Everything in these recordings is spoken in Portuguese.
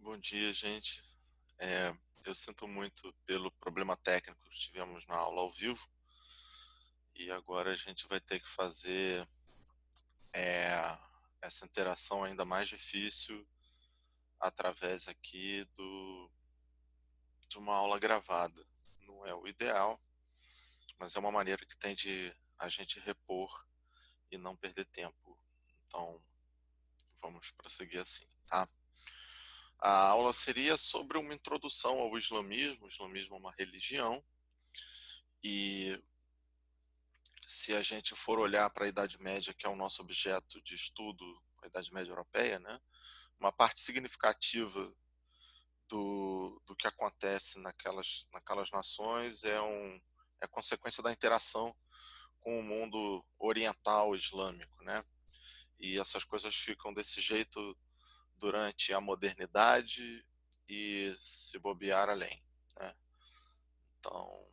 Bom dia, gente. É, eu sinto muito pelo problema técnico que tivemos na aula ao vivo e agora a gente vai ter que fazer é, essa interação ainda mais difícil através aqui de uma aula gravada. Não é o ideal, mas é uma maneira que tem de a gente repor e não perder tempo. Então, vamos prosseguir assim, tá? A aula seria sobre uma introdução ao islamismo. O islamismo é uma religião e se a gente for olhar para a Idade Média, que é o nosso objeto de estudo, a Idade Média Europeia, né, uma parte significativa do que acontece naquelas nações é consequência da interação com o mundo oriental islâmico, né? E essas coisas ficam desse jeito durante a modernidade e, se bobear, além, né? Então,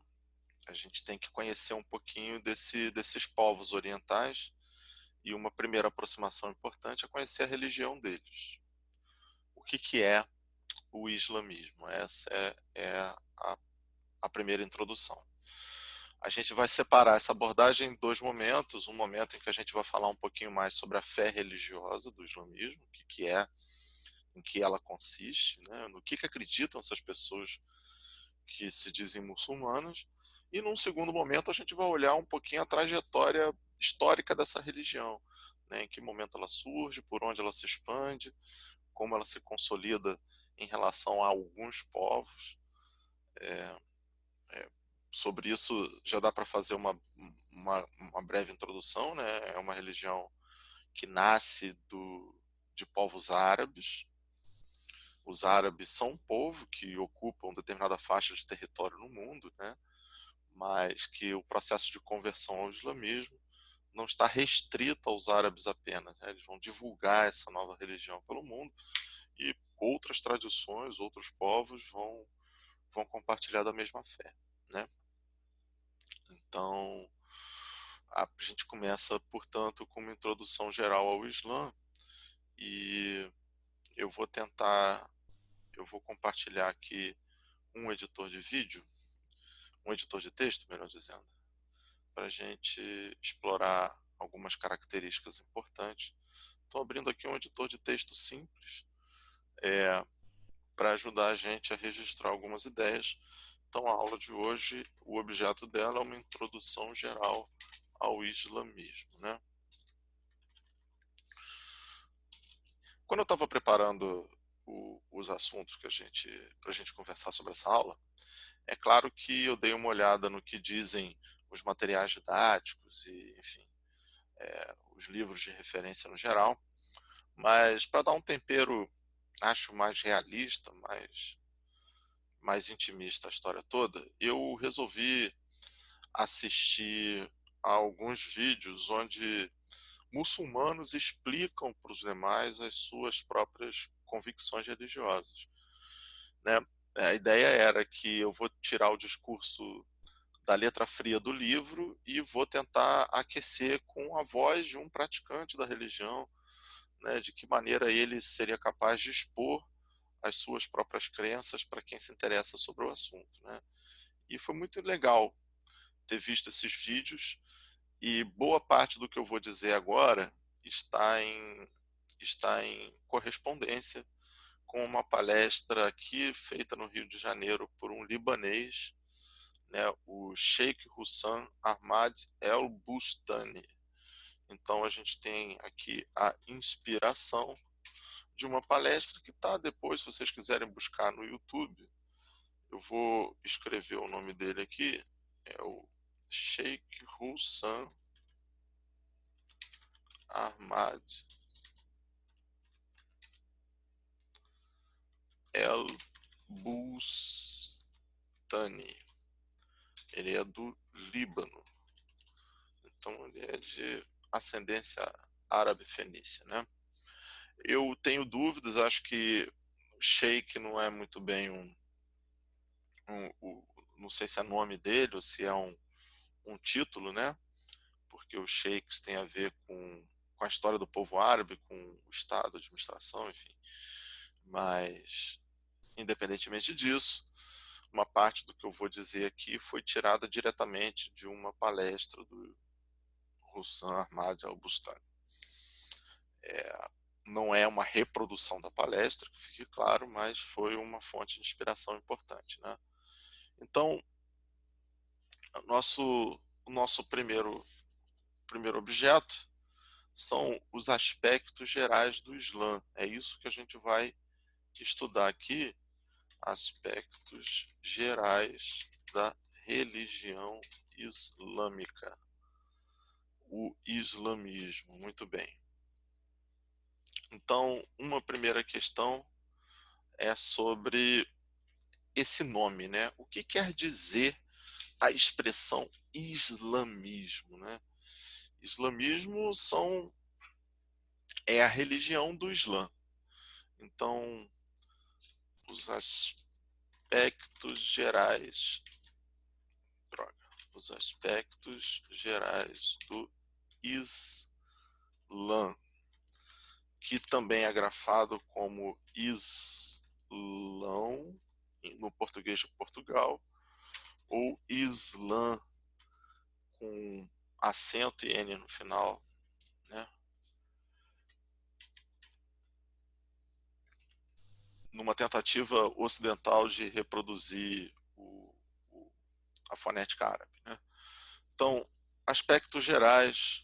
a gente tem que conhecer um pouquinho desses povos orientais e uma primeira aproximação importante é conhecer a religião deles. O que é o islamismo? Essa é a, a primeira introdução. A gente vai separar essa abordagem em dois momentos. Um momento em que a gente vai falar um pouquinho mais sobre a fé religiosa do islamismo, o que é, em que ela consiste, né? No que acreditam essas pessoas que se dizem muçulmanas. E num segundo momento a gente vai olhar um pouquinho a trajetória histórica dessa religião, né? Em que momento ela surge, por onde ela se expande, como ela se consolida em relação a alguns povos. É, Sobre isso já dá para fazer uma breve introdução, né? É uma religião que nasce de povos árabes. Os árabes são um povo que ocupam determinada faixa de território no mundo, né? Mas que o processo de conversão ao islamismo não está restrito aos árabes apenas, né? Eles vão divulgar essa nova religião pelo mundo e outras tradições, outros povos vão compartilhar da mesma fé, né? Então, a gente começa, portanto, com uma introdução geral ao Islã e eu vou tentar, eu vou compartilhar aqui um editor de vídeo, um editor de texto, melhor dizendo, para a gente explorar algumas características importantes. Estou abrindo aqui um editor de texto simples para ajudar a gente a registrar algumas ideias. Então, a aula de hoje, o objeto dela é uma introdução geral ao islamismo, né? Quando eu estava preparando os assuntos que para a gente conversar sobre essa aula, é claro que eu dei uma olhada no que dizem os materiais didáticos e, enfim, os livros de referência no geral, mas para dar um tempero, acho mais realista, mais intimista a história toda, eu resolvi assistir a alguns vídeos onde muçulmanos explicam para os demais as suas próprias convicções religiosas, né? A ideia era que eu vou tirar o discurso da letra fria do livro e vou tentar aquecer com a voz de um praticante da religião, né? De que maneira ele seria capaz de expor as suas próprias crenças para quem se interessa sobre o assunto, né? E foi muito legal ter visto esses vídeos e boa parte do que eu vou dizer agora está em, está em correspondência com uma palestra aqui feita no Rio de Janeiro por um libanês, né, o Sheikh Hussam Ahmad El Bustani. Então a gente tem aqui a inspiração de uma palestra que está depois, se vocês quiserem buscar no YouTube, eu vou escrever o nome dele aqui, é o Sheikh Hussam Ahmad El Bustani. Ele é do Líbano, então ele é de ascendência árabe fenícia, né? Eu tenho dúvidas, acho que Sheikh não é muito bem não sei se é nome dele ou se é um título, né? Porque os sheiks tem a ver com a história do povo árabe, com o Estado, a administração, enfim. Mas independentemente disso, uma parte do que eu vou dizer aqui foi tirada diretamente de uma palestra do Hussam Ahmad al-Bustani. Não é uma reprodução da palestra, que fique claro, mas foi uma fonte de inspiração importante, né? Então, o nosso primeiro objeto são os aspectos gerais do Islã. É isso que a gente vai estudar aqui, aspectos gerais da religião islâmica. O islamismo, muito bem. Então, uma primeira questão é sobre esse nome, né? O que quer dizer a expressão islamismo, né? Islamismo é a religião do Islã. Então, os aspectos gerais, os aspectos gerais do Islã, que também é grafado como Islão no português de Portugal, ou Islã com acento e N no final, né? Numa tentativa ocidental de reproduzir a fonética árabe, né? Então, aspectos gerais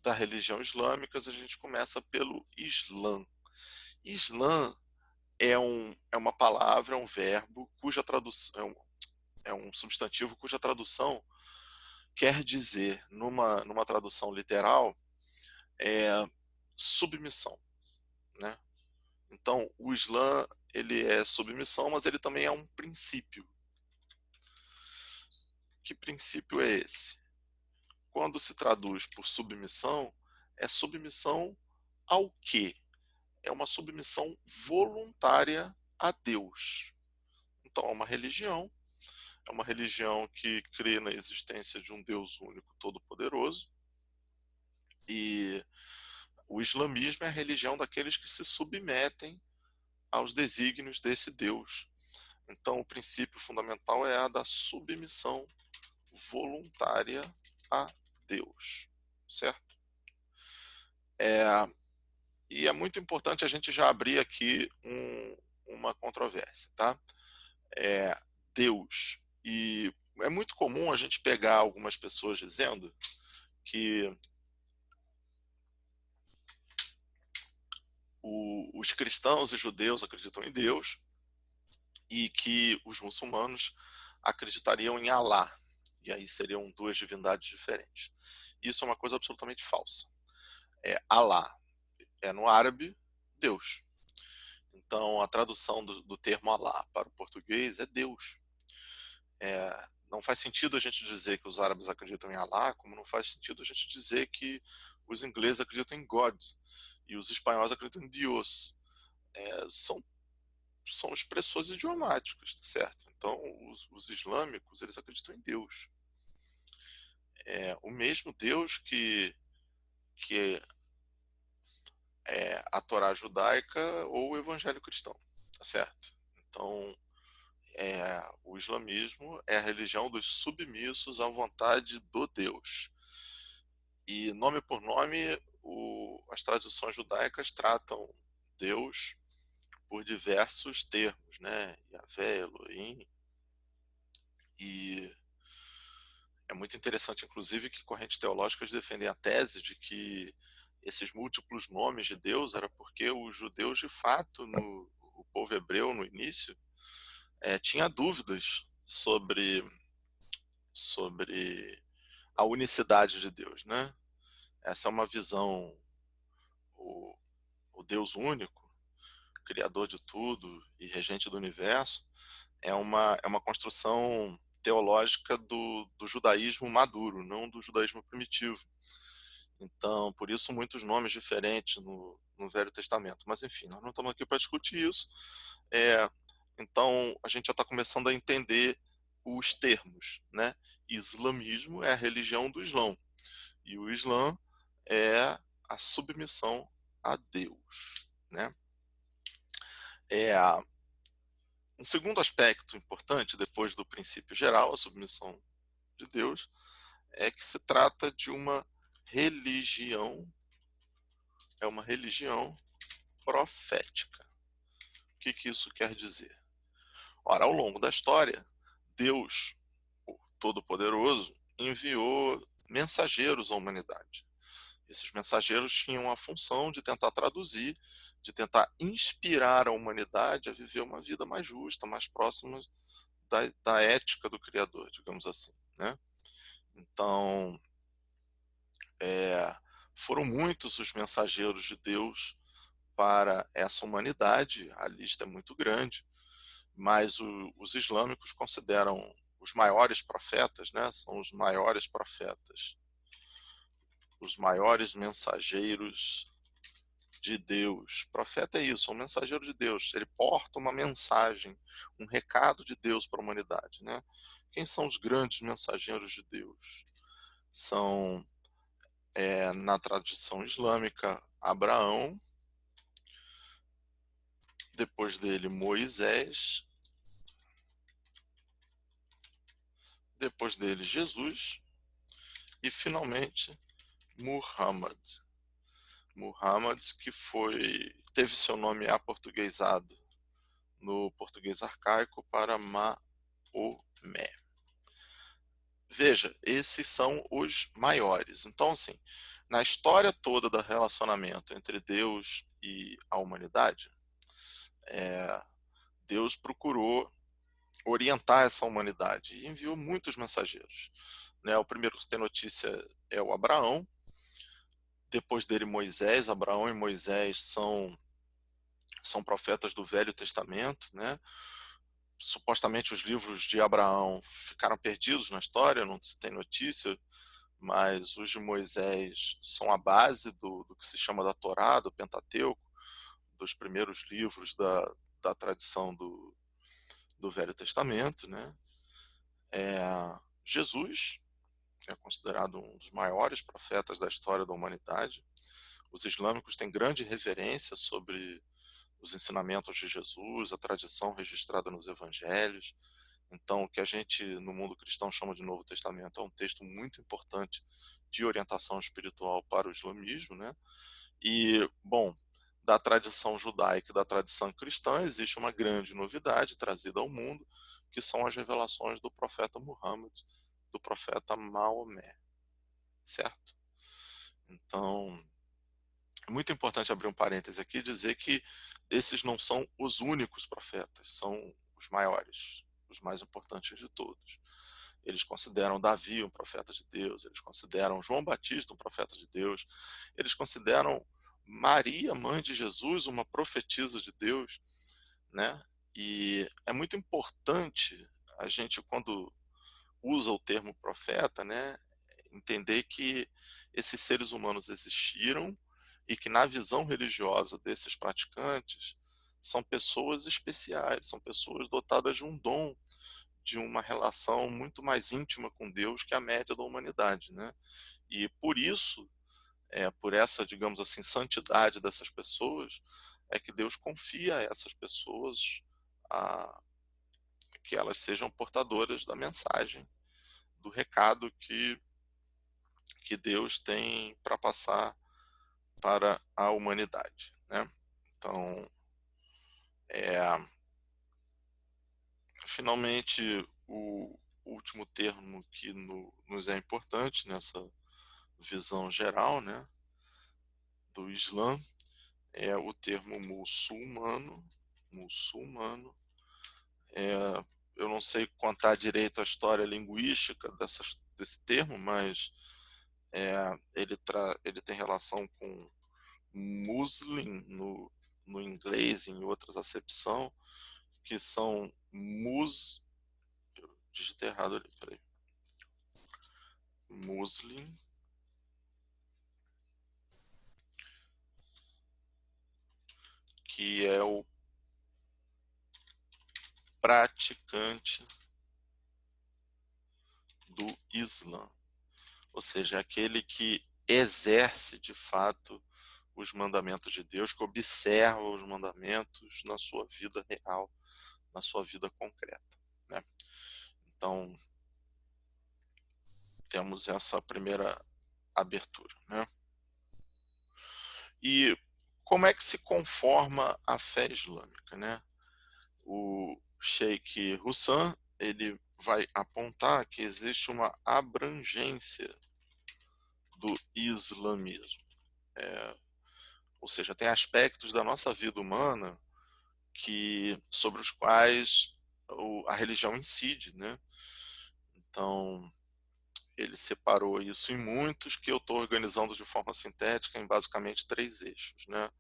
da religião islâmica, a gente começa pelo Islã. Islã é uma palavra, é um verbo, cuja tradução é um substantivo cuja tradução quer dizer, numa tradução literal, é submissão, né? Então, o Islã, ele é submissão, mas ele também é um princípio. Que princípio é esse? Quando se traduz por submissão, é submissão ao quê? É uma submissão voluntária a Deus. Então, é uma religião que crê na existência de um Deus único, todo-poderoso, e o islamismo é a religião daqueles que se submetem aos desígnios desse Deus. Então, o princípio fundamental é a da submissão voluntária a Deus, certo? E é muito importante a gente já abrir aqui uma controvérsia, tá? Deus. E é muito comum a gente pegar algumas pessoas dizendo que os cristãos e judeus acreditam em Deus e que os muçulmanos acreditariam em Alá. E aí seriam duas divindades diferentes. Isso é uma coisa absolutamente falsa. Alá é no árabe Deus. Então a tradução do termo Alá para o português é Deus. Não faz sentido a gente dizer que os árabes acreditam em Alá, como não faz sentido a gente dizer que os ingleses acreditam em God e os espanhóis acreditam em Dios. São expressões idiomáticas, tá certo? Então, os islâmicos, eles acreditam em Deus. O mesmo Deus que é a Torá judaica ou o evangelho cristão, tá certo? Então, o islamismo é a religião dos submissos à vontade do Deus. E, nome por nome, as tradições judaicas tratam Deus por diversos termos, né? Yahvé, Elohim. E é muito interessante, inclusive, que correntes teológicas defendem a tese de que esses múltiplos nomes de Deus era porque os judeus, de fato, o povo hebreu, no início, tinha dúvidas sobre a unicidade de Deus, né? Essa é uma visão, o, o Deus único, criador de tudo e regente do universo, é uma construção teológica do judaísmo maduro, não do judaísmo primitivo. Então, por isso, muitos nomes diferentes no Velho Testamento. Mas, enfim, nós não estamos aqui para discutir isso. Então, a gente já está começando a entender os termos, né? Islamismo é a religião do Islã. E o Islã é a submissão a Deus, né? Um segundo aspecto importante, depois do princípio geral, a submissão de Deus, é que se trata de uma religião, é uma religião profética. O que que isso quer dizer? Ora, ao longo da história, Deus, o Todo-Poderoso, enviou mensageiros à humanidade. Esses mensageiros tinham a função de tentar traduzir, de tentar inspirar a humanidade a viver uma vida mais justa, mais próxima da ética do Criador, digamos assim, né? Então, é, foram muitos os mensageiros de Deus para essa humanidade, a lista é muito grande, mas os islâmicos consideram os maiores profetas, né? São os maiores mensageiros de Deus. Profeta é isso, é um mensageiro de Deus. Ele porta uma mensagem, um recado de Deus para a humanidade, né? Quem são os grandes mensageiros de Deus? São, na tradição islâmica, Abraão, depois dele Moisés, depois dele Jesus e finalmente Muhammad. Muhammad, que teve seu nome aportuguesado no português arcaico para Maomé. Veja, esses são os maiores. Então, assim, na história toda do relacionamento entre Deus e a humanidade, Deus procurou orientar essa humanidade e enviou muitos mensageiros. Né? O primeiro que tem notícia é o Abraão, depois dele Moisés. Abraão e Moisés são profetas do Velho Testamento, né? Supostamente os livros de Abraão ficaram perdidos na história, não se tem notícia, mas os de Moisés são a base do que se chama da Torá, do Pentateuco, dos primeiros livros da tradição do Velho Testamento, né? Jesus é considerado um dos maiores profetas da história da humanidade. Os islâmicos têm grande reverência sobre os ensinamentos de Jesus, a tradição registrada nos evangelhos. Então, o que a gente no mundo cristão chama de Novo Testamento é um texto muito importante de orientação espiritual para o islamismo, né? E, bom, da tradição judaica e da tradição cristã existe uma grande novidade trazida ao mundo, que são as revelações do profeta Muhammad, do profeta Maomé, certo? Então, é muito importante abrir um parêntese aqui e dizer que esses não são os únicos profetas, são os maiores, os mais importantes de todos. Eles consideram Davi um profeta de Deus, eles consideram João Batista um profeta de Deus, eles consideram Maria, mãe de Jesus, uma profetisa de Deus, né? E é muito importante a gente, quando usa o termo profeta, né, entender que esses seres humanos existiram e que na visão religiosa desses praticantes são pessoas especiais, são pessoas dotadas de um dom, de uma relação muito mais íntima com Deus que a média da humanidade, né? E por isso, por essa, digamos assim, santidade dessas pessoas, é que Deus confia a essas pessoas a que elas sejam portadoras da mensagem, do recado que Deus tem para passar para a humanidade, né? Então, é, finalmente, o último termo que nos é importante nessa visão geral, né, do Islã é o termo muçulmano. Muçulmano. É, eu não sei contar direito a história linguística desse termo, mas ele tem relação com Muslim no inglês e em outras acepção, que são digitei errado ali, peraí, Muslim, que é o praticante do Islã, ou seja, aquele que exerce de fato os mandamentos de Deus, que observa os mandamentos na sua vida real, na sua vida concreta, né? Então, temos essa primeira abertura, né? E como é que se conforma a fé islâmica, né? O Sheikh Hussam, ele vai apontar que existe uma abrangência do islamismo, ou seja, tem aspectos da nossa vida humana sobre os quais a religião incide, né? Então, ele separou isso em muitos, que eu estou organizando de forma sintética em basicamente 3 eixos, né?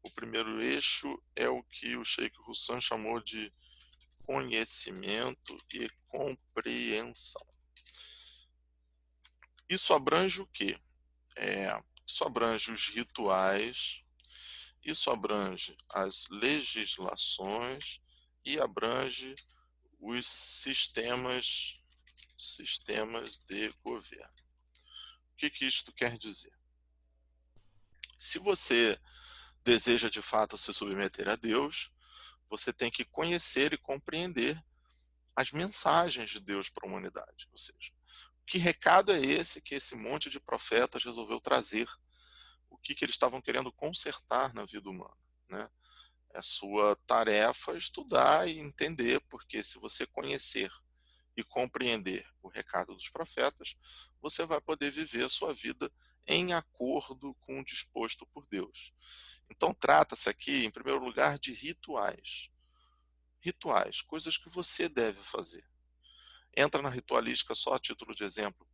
O primeiro eixo é o que o Sheikh Hussam chamou de conhecimento e compreensão. Isso abrange o quê? Isso abrange os rituais, isso abrange as legislações e abrange os sistemas de governo. O que isto quer dizer? Se você deseja de fato se submeter a Deus, você tem que conhecer e compreender as mensagens de Deus para a humanidade. Ou seja, que recado é esse que esse monte de profetas resolveu trazer? O que eles estavam querendo consertar na vida humana, né? É sua tarefa estudar e entender, porque se você conhecer e compreender o recado dos profetas, você vai poder viver a sua vida em acordo com o disposto por Deus. Então trata-se aqui, em primeiro lugar, de rituais. Rituais, coisas que você deve fazer. Entra na ritualística, só a título de exemplo,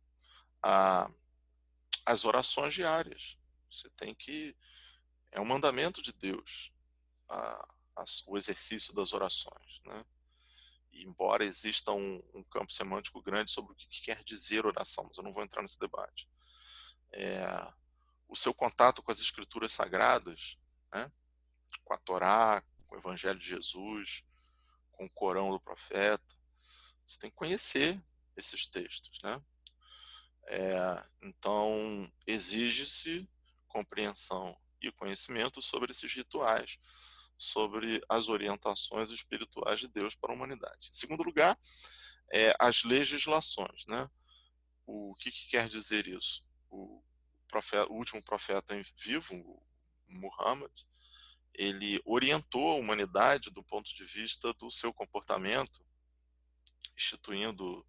as orações diárias. Você tem que... É um mandamento de Deus, o exercício das orações, né? E embora exista um campo semântico grande sobre o que quer dizer oração, mas eu não vou entrar nesse debate. O seu contato com as escrituras sagradas, né? Com a Torá, com o Evangelho de Jesus, com o Corão do profeta, você tem que conhecer esses textos, né? Então, exige-se compreensão e conhecimento sobre esses rituais, sobre as orientações espirituais de Deus para a humanidade. Em segundo lugar, as legislações, né? O que quer dizer isso? O último profeta vivo, o Muhammad, ele orientou a humanidade do ponto de vista do seu comportamento, instituindo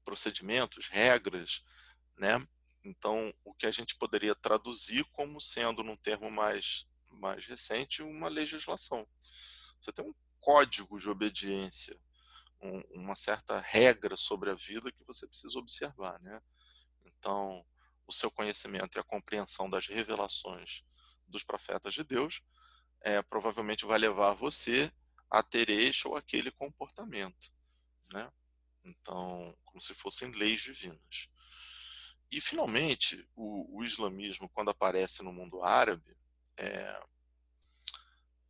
procedimentos, regras, né? Então, o que a gente poderia traduzir como sendo, num termo mais recente, uma legislação. Você tem um código de obediência, uma certa regra sobre a vida que você precisa observar, né? Então, o seu conhecimento e a compreensão das revelações dos profetas de Deus provavelmente vai levar você a ter este ou aquele comportamento, né? Então, como se fossem leis divinas. E, finalmente, o islamismo, quando aparece no mundo árabe,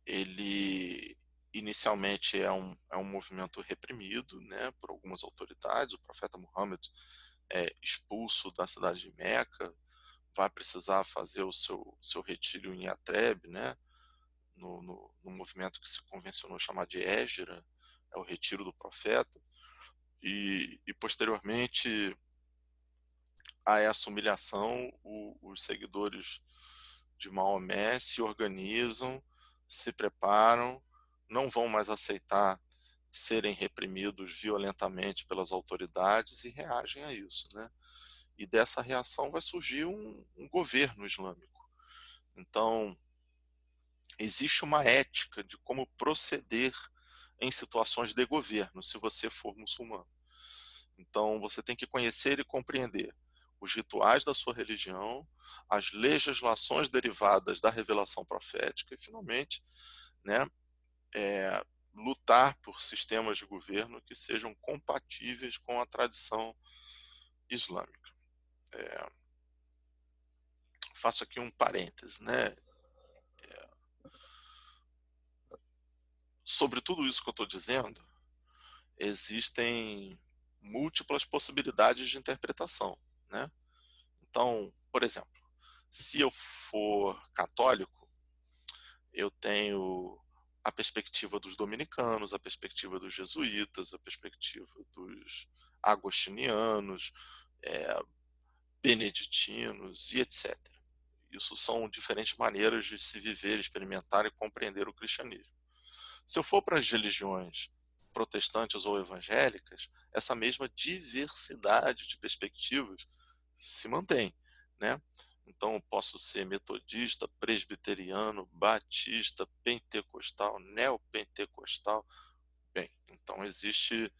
ele inicialmente é um movimento reprimido, né, por algumas autoridades. O profeta Muhammad é expulso da cidade de Meca, vai precisar fazer o seu retiro em Yatreb, né, no movimento que se convencionou chamar de Hégira, é o retiro do profeta. E posteriormente a essa humilhação, os seguidores de Maomé se organizam, se preparam, não vão mais aceitar serem reprimidos violentamente pelas autoridades e reagem a isso, né? E dessa reação vai surgir um governo islâmico. Então, existe uma ética de como proceder em situações de governo, se você for muçulmano. Então, você tem que conhecer e compreender os rituais da sua religião, as legislações derivadas da revelação profética e, finalmente, né, lutar por sistemas de governo que sejam compatíveis com a tradição islâmica. Faço aqui um parêntese, né? Sobre tudo isso que eu estou dizendo, existem múltiplas possibilidades de interpretação, né? Então, por exemplo, se eu for católico, eu tenho a perspectiva dos dominicanos, a perspectiva dos jesuítas, a perspectiva dos agostinianos, é, beneditinos e etc. Isso são diferentes maneiras de se viver, experimentar e compreender o cristianismo. Se eu for para as religiões protestantes ou evangélicas, essa mesma diversidade de perspectivas se mantém, né? Então, eu posso ser metodista, presbiteriano, batista, pentecostal, neopentecostal. Bem, então existe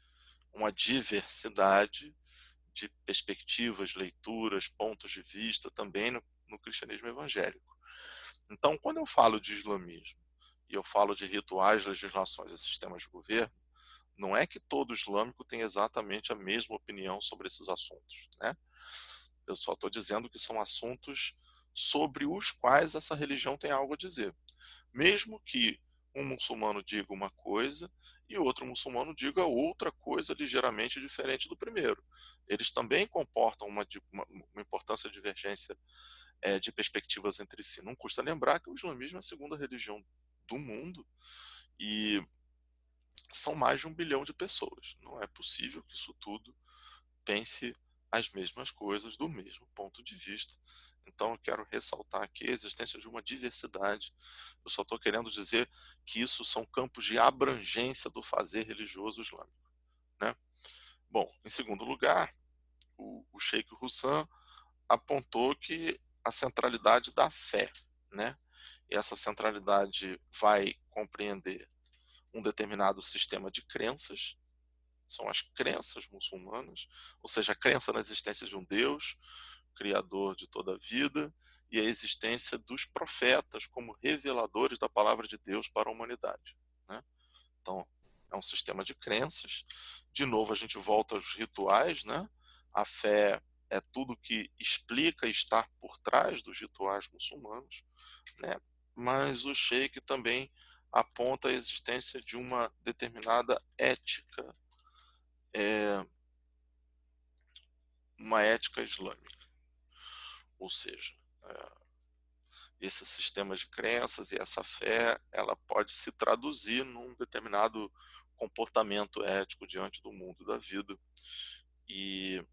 uma diversidade de perspectivas, leituras, pontos de vista também no cristianismo evangélico. Então, quando eu falo de islamismo e eu falo de rituais, legislações e sistemas de governo, não é que todo islâmico tem exatamente a mesma opinião sobre esses assuntos, né? Eu só estou dizendo que são assuntos sobre os quais essa religião tem algo a dizer. Mesmo que um muçulmano diga uma coisa e outro muçulmano diga outra coisa ligeiramente diferente do primeiro. Eles também comportam uma importância de divergência de perspectivas entre si. Não custa lembrar que o islamismo é a segunda religião do mundo e são mais de 1 bilhão de pessoas. Não é possível que isso tudo pense as mesmas coisas do mesmo ponto de vista. Então eu quero ressaltar aqui a existência de uma diversidade. Eu só estou querendo dizer que isso são campos de abrangência do fazer religioso islâmico, né? Bom, em segundo lugar, o Sheikh Hussam apontou que a centralidade da fé, né? E essa centralidade vai compreender um determinado sistema de crenças, são as crenças muçulmanas, ou seja, a crença na existência de um Deus, criador de toda a vida, e a existência dos profetas como reveladores da palavra de Deus para a humanidade, né? Então, é um sistema de crenças. De novo, a gente volta aos rituais, né? A fé é tudo que explica estar por trás dos rituais muçulmanos, né? Mas o Sheikh também aponta a existência de uma determinada ética, é, uma ética islâmica, ou seja, esse sistema de crenças e essa fé, ela pode se traduzir num determinado comportamento ético diante do mundo da vida. E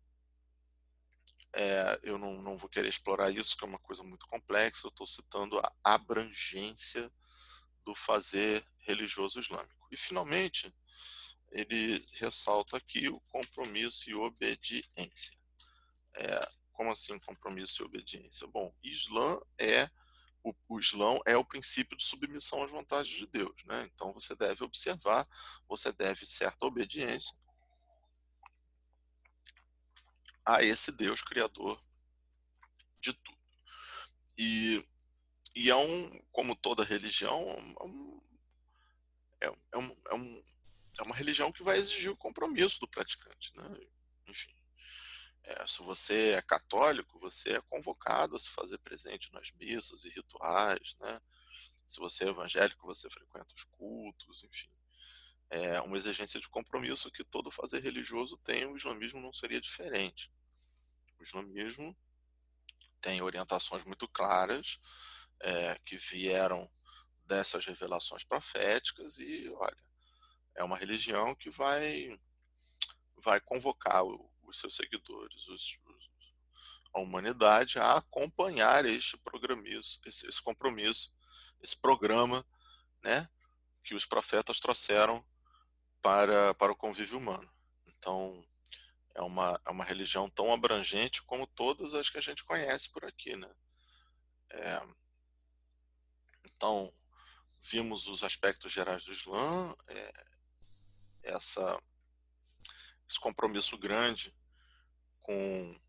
eu não vou querer explorar isso, que é uma coisa muito complexa. Eu estou citando a abrangência do fazer religioso islâmico. E, finalmente, ele ressalta aqui o compromisso e obediência. Como assim compromisso e obediência? Bom, o Islã é o princípio de submissão às vontades de Deus, né? Então você deve observar, você deve certa obediência a esse Deus criador de tudo. E, como toda religião, é, é, um, é, um, é uma religião que vai exigir o compromisso do praticante, né? Enfim, se você é católico, você é convocado a se fazer presente nas missas e rituais, né? Se você é evangélico, você frequenta os cultos, enfim. É uma exigência de compromisso que todo fazer religioso tem. O islamismo não seria diferente. O islamismo tem orientações muito claras que vieram dessas revelações proféticas e, olha, é uma religião que vai convocar os seus seguidores, a humanidade a acompanhar este programisso, esse compromisso, esse programa, né, que os profetas trouxeram para o convívio humano. Então, é uma religião tão abrangente como todas as que a gente conhece por aqui, né? É, então, vimos os aspectos gerais do Islã, essa, esse compromisso grande com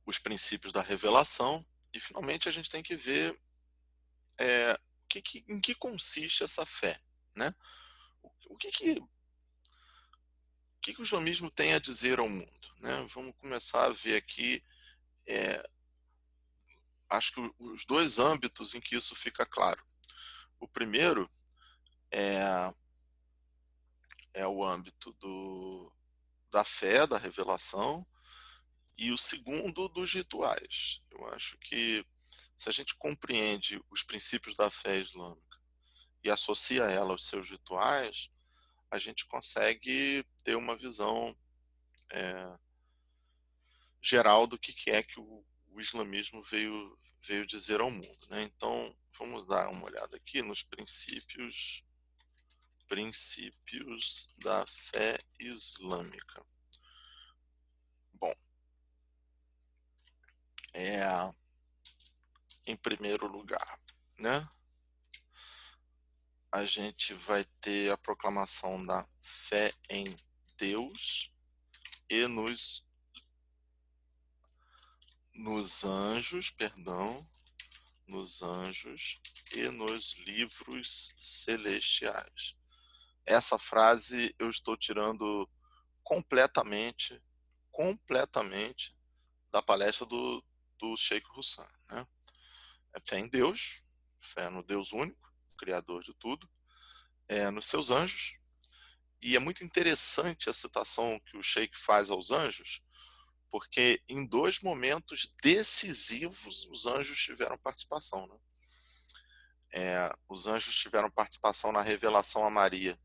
os princípios da revelação, e finalmente a gente tem que ver em que consiste essa fé, né? O que o islamismo tem a dizer ao mundo, né? Vamos começar a ver aqui, acho que os dois âmbitos em que isso fica claro. O primeiro é, é o âmbito da fé, da revelação, e o segundo dos rituais. Eu acho que se a gente compreende os princípios da fé islâmica e associa ela aos seus rituais, a gente consegue ter uma visão geral do que é que o islamismo veio dizer ao mundo, né? Então, vamos dar uma olhada aqui nos princípios da fé islâmica. Bom, em primeiro lugar, né? A gente vai ter a proclamação da fé em Deus e nos anjos, perdão, nos anjos e nos livros celestiais. Essa frase eu estou tirando completamente da palestra do Sheikh Hassan, né? É fé em Deus, fé no Deus único, criador de tudo, nos seus anjos. E é muito interessante a citação que o Sheikh faz aos anjos, porque em dois momentos decisivos os anjos tiveram participação, né? Os anjos tiveram participação na revelação a Maria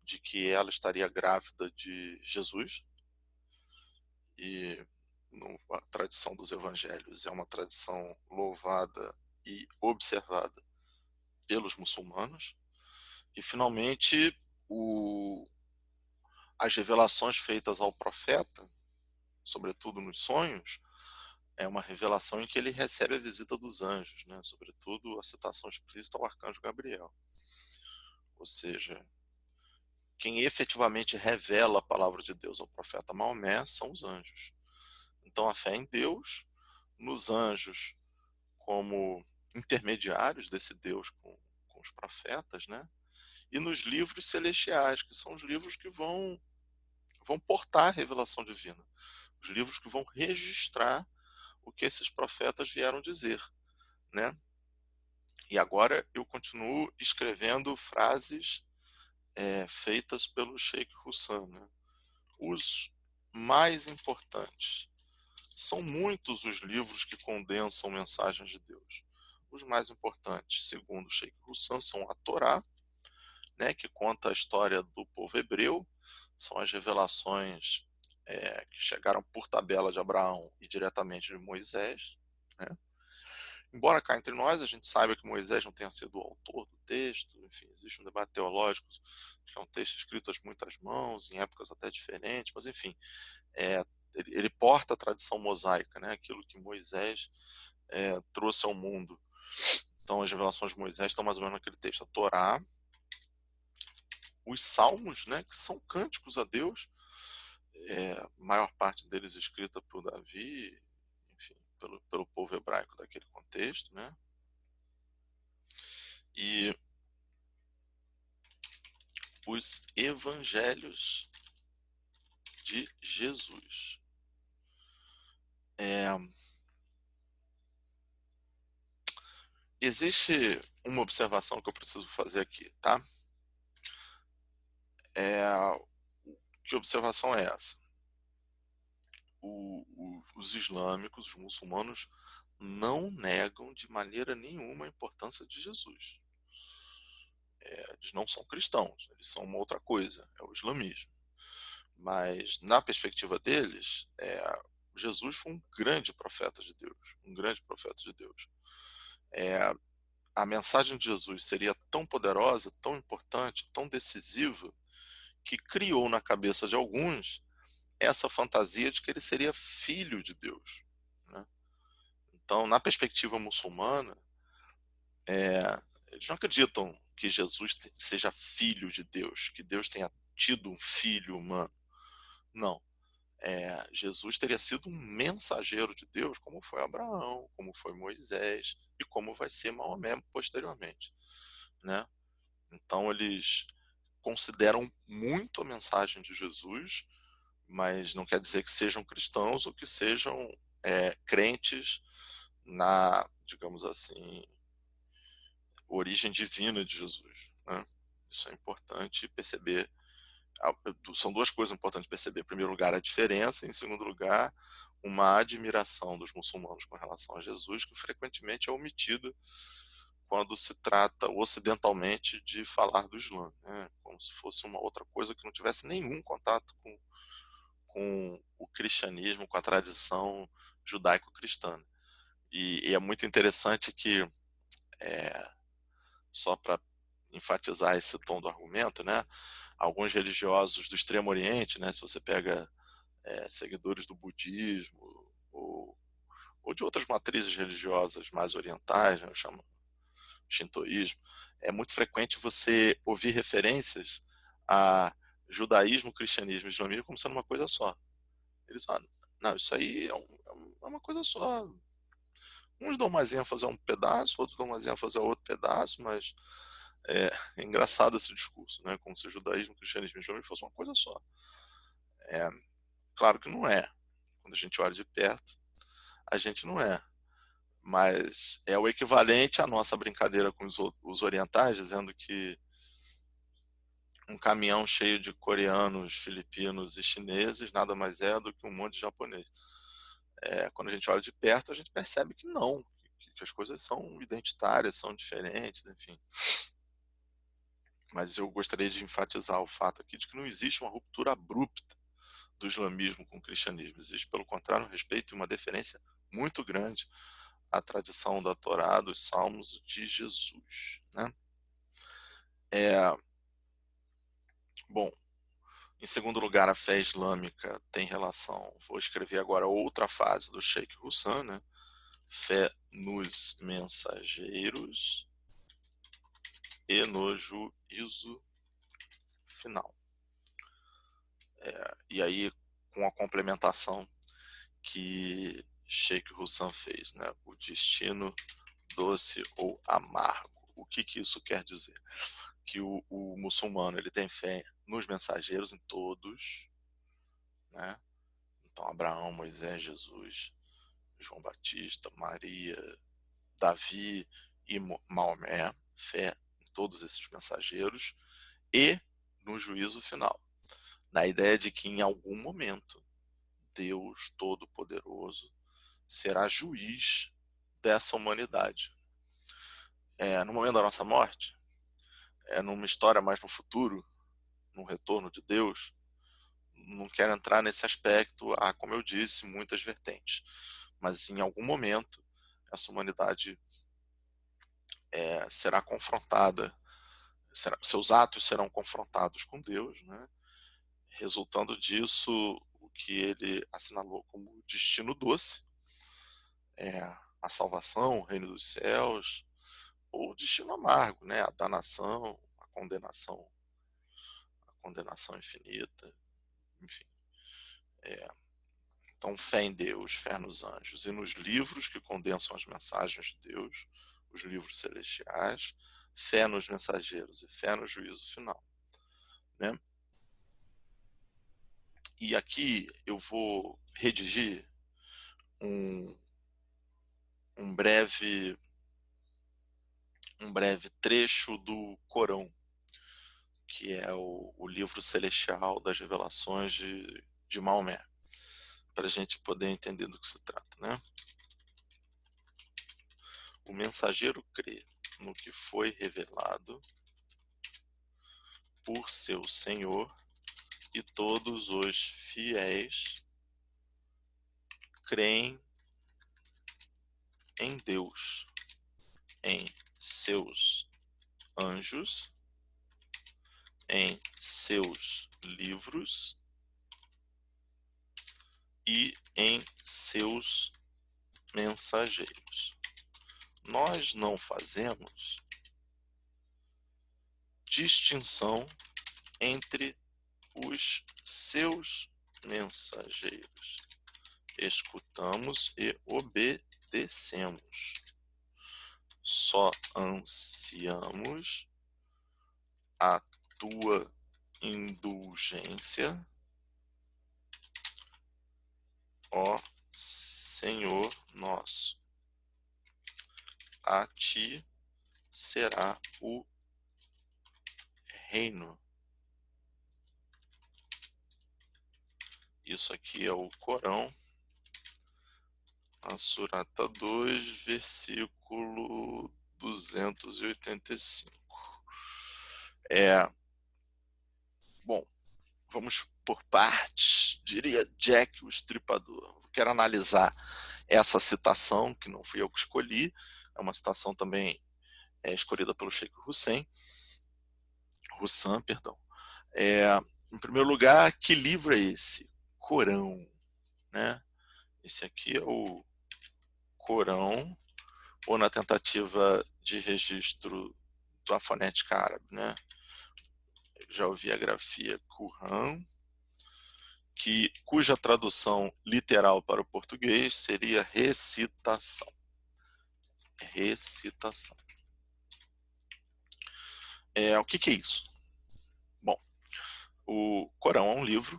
de que ela estaria grávida de Jesus, e a tradição dos evangelhos é uma tradição louvada e observada pelos muçulmanos. E finalmente as revelações feitas ao profeta, sobretudo nos sonhos, é uma revelação em que ele recebe a visita dos anjos, né? Sobretudo a citação explícita ao arcanjo Gabriel. Ou seja, quem efetivamente revela a palavra de Deus ao profeta Maomé são os anjos. Então a fé em Deus, nos anjos como intermediários desse Deus com os profetas, né? E nos livros celestiais, que são os livros que vão portar a revelação divina, os livros que vão registrar o que esses profetas vieram dizer, né? E agora eu continuo escrevendo frases feitas pelo Sheikh Hassan, né? Os mais importantes. São muitos os livros que condensam mensagens de Deus. Os mais importantes, segundo Sheikh Hassan, são a Torá, né, que conta a história do povo hebreu, são as revelações que chegaram por tabela de Abraão e diretamente de Moisés, né? Embora cá entre nós a gente saiba que Moisés não tenha sido o autor do texto, enfim, existe um debate teológico de que é um texto escrito às muitas mãos, em épocas até diferentes, mas enfim, ele porta a tradição mosaica, né? Aquilo que Moisés trouxe ao mundo. Então as revelações de Moisés estão mais ou menos naquele texto. A Torá, os salmos, né? Que são cânticos a Deus, a maior parte deles escrita por Davi, enfim, pelo povo hebraico daquele contexto, né? E os evangelhos de Jesus. Existe uma observação que eu preciso fazer aqui, tá? Que observação é essa? Os islâmicos, os muçulmanos, não negam de maneira nenhuma a importância de Jesus. Eles não são cristãos, eles são uma outra coisa, é o islamismo. Mas, na perspectiva deles, Jesus foi um grande profeta de Deus, um grande profeta de Deus. A mensagem de Jesus seria tão poderosa, tão importante, tão decisiva, que criou na cabeça de alguns essa fantasia de que ele seria filho de Deus, né? Então, na perspectiva muçulmana, eles não acreditam que Jesus seja filho de Deus, que Deus tenha tido um filho humano. Não. Jesus teria sido um mensageiro de Deus, como foi Abraão, como foi Moisés e como vai ser Maomé posteriormente, né? Então eles consideram muito a mensagem de Jesus, mas não quer dizer que sejam cristãos ou que sejam crentes na, digamos assim, origem divina de Jesus, né? Isso é importante perceber. São duas coisas importantes perceber. Em primeiro lugar, a diferença. Em segundo lugar, uma admiração dos muçulmanos com relação a Jesus, que frequentemente é omitida quando se trata ocidentalmente de falar do Islã, né? Como se fosse uma outra coisa que não tivesse nenhum contato com o cristianismo, com a tradição judaico-cristã. E é muito interessante que, é, só para enfatizar esse tom do argumento, né, alguns religiosos do Extremo Oriente, né, se você pega seguidores do budismo ou de outras matrizes religiosas mais orientais, né, eu chamo shintoísmo, é muito frequente você ouvir referências a judaísmo, cristianismo e islamismo como sendo uma coisa só. Eles falam, não, isso aí é uma coisa só. Uns dão mais ênfase a um pedaço, outros dão mais ênfase a outro pedaço, mas é engraçado esse discurso, né? Como se o judaísmo, o cristianismo e o islamismo fosse uma coisa só. É, claro que não é. Quando a gente olha de perto, a gente não é. Mas é o equivalente à nossa brincadeira com os orientais, dizendo que um caminhão cheio de coreanos, filipinos e chineses nada mais é do que um monte de japonês. Quando a gente olha de perto, a gente percebe que não, que as coisas são identitárias, são diferentes, enfim. Mas eu gostaria de enfatizar o fato aqui de que não existe uma ruptura abrupta do islamismo com o cristianismo. Existe, pelo contrário, um respeito e uma deferência muito grande à tradição da Torá, dos Salmos de Jesus, né? É, bom, em segundo lugar, a fé islâmica tem relação, vou escrever agora outra fase do Sheikh Hassan, né? Fé nos mensageiros e no juízo final. E aí, com a complementação que Sheikh Hassan fez, né? O destino doce ou amargo. O que que isso quer dizer? Que o muçulmano ele tem fé nos mensageiros, em todos, né? Então, Abraão, Moisés, Jesus, João Batista, Maria, Davi e Maomé, fé em todos esses mensageiros e no juízo final, na ideia de que em algum momento Deus Todo-Poderoso será juiz dessa humanidade. No momento da nossa morte, numa história mais no futuro, num retorno de Deus, não quero entrar nesse aspecto, há, como eu disse, muitas vertentes, mas em algum momento essa humanidade será confrontada, seus atos serão confrontados com Deus, né? Resultando disso o que ele assinalou como destino doce, a salvação, o reino dos céus, ou o destino amargo, né? A danação, a condenação infinita, enfim. Então, fé em Deus, fé nos anjos e nos livros que condensam as mensagens de Deus, os livros celestiais, fé nos mensageiros e fé no juízo final, né? E aqui eu vou redigir um, um breve trecho do Corão, que é o livro celestial das revelações de Maomé, para a gente poder entender do que se trata, né? O mensageiro crê no que foi revelado por seu Senhor e todos os fiéis creem em Deus, em seus anjos, em seus livros e em seus mensageiros. Nós não fazemos distinção entre os seus mensageiros. Escutamos e obedecemos. Só ansiamos a tua indulgência, ó Senhor nosso. A ti será o reino. Isso aqui é o Corão, a Surata 2, versículo 285. Bom, vamos por partes. Diria Jack o Estripador. Quero analisar essa citação, que não fui eu que escolhi, é uma citação também escolhida pelo Sheikh Hussam, perdão. Em primeiro lugar, que livro é esse? Corão, né? Esse aqui é o Corão, ou na tentativa de registro da fonética árabe, né? Já ouvi a grafia Quran, cuja tradução literal para o português seria recitação. Recitação. O que é isso? Bom, o Corão é um livro,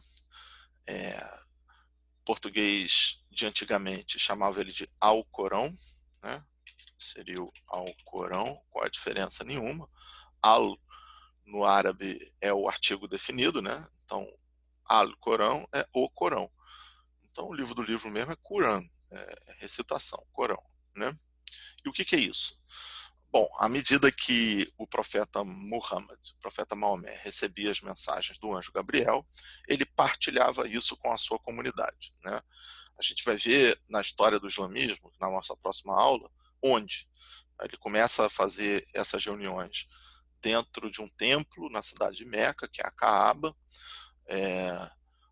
português de antigamente chamava ele de Alcorão, né? Seria o Alcorão, qual a diferença? Nenhuma. Al no árabe é o artigo definido, né? Então, Al-Corão é o Corão. Então, o livro do livro mesmo é Quran, recitação, Corão, né? E o que é isso? Bom, à medida que o profeta Muhammad, o profeta Maomé, recebia as mensagens do anjo Gabriel, ele partilhava isso com a sua comunidade, né? A gente vai ver na história do islamismo, na nossa próxima aula, onde ele começa a fazer essas reuniões dentro de um templo na cidade de Meca, que é a Caaba.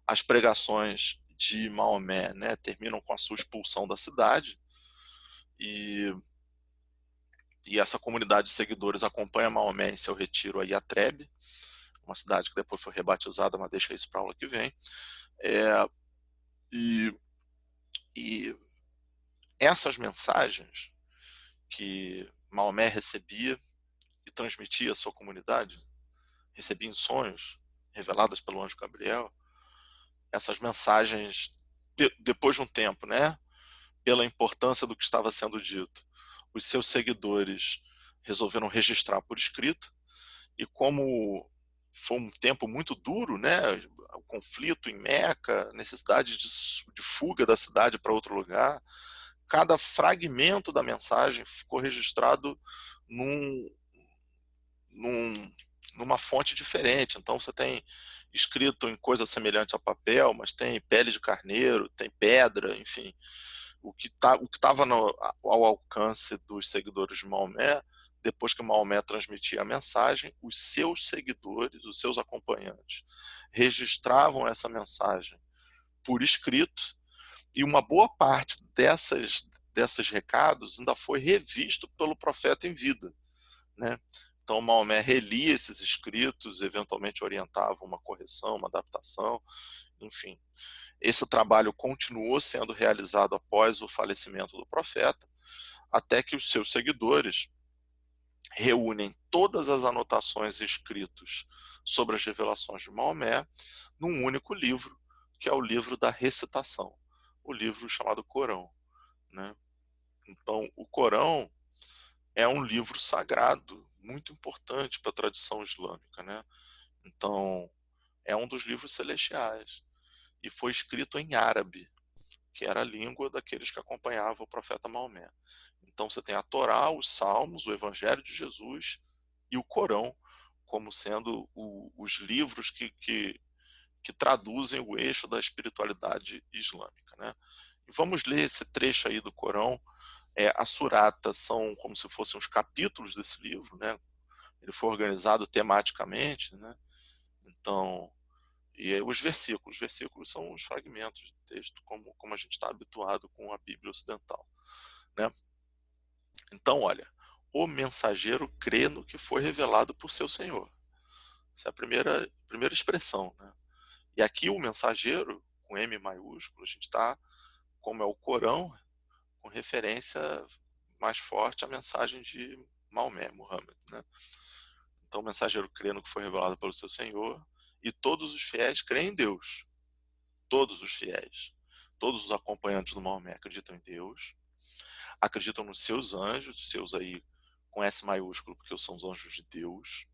As pregações de Maomé, né, terminam com a sua expulsão da cidade, e essa comunidade de seguidores acompanha Maomé em seu retiro a Yatreb, uma cidade que depois foi rebatizada, mas deixa isso para a aula que vem. E essas mensagens que Maomé recebia e transmitia à sua comunidade, recebia em sonhos, reveladas pelo anjo Gabriel, essas mensagens, depois de um tempo, né, pela importância do que estava sendo dito, os seus seguidores resolveram registrar por escrito, e como foi um tempo muito duro, né, o conflito em Meca, necessidade de fuga da cidade para outro lugar, cada fragmento da mensagem ficou registrado numa fonte diferente. Então você tem escrito em coisas semelhantes a papel, mas tem pele de carneiro, tem pedra, enfim. O que estava ao alcance dos seguidores de Maomé, depois que Maomé transmitia a mensagem, os seus seguidores, os seus acompanhantes, registravam essa mensagem por escrito, e uma boa parte desses recados ainda foi revisto pelo profeta em vida, né? Então Maomé relia esses escritos, eventualmente orientava uma correção, uma adaptação, enfim. Esse trabalho continuou sendo realizado após o falecimento do profeta, até que os seus seguidores reúnem todas as anotações e escritos sobre as revelações de Maomé num único livro, que é o livro da recitação, o livro chamado Corão, né? Então, o Corão é um livro sagrado, muito importante para a tradição islâmica, né? Então, é um dos livros celestiais e foi escrito em árabe, que era a língua daqueles que acompanhavam o profeta Maomé. Então você tem a Torá, os Salmos, o Evangelho de Jesus e o Corão como sendo os livros que traduzem o eixo da espiritualidade islâmica, né? E vamos ler esse trecho aí do Corão. As suratas são como se fossem os capítulos desse livro, né? Ele foi organizado tematicamente, né? Então, e aí os versículos são os fragmentos de texto, como a gente está habituado com a Bíblia ocidental, né? Então, olha, o mensageiro crê no que foi revelado por seu Senhor. Essa é a primeira expressão, né? E aqui o mensageiro, com M maiúsculo, a gente está, como é o Corão, com referência mais forte à mensagem de Maomé, Muhammad, né? Então o mensageiro crê no que foi revelado pelo seu Senhor, e todos os fiéis creem em Deus. Todos os fiéis, todos os acompanhantes do Maomé acreditam em Deus, acreditam nos seus anjos, seus aí com S maiúsculo, porque são os anjos de Deus,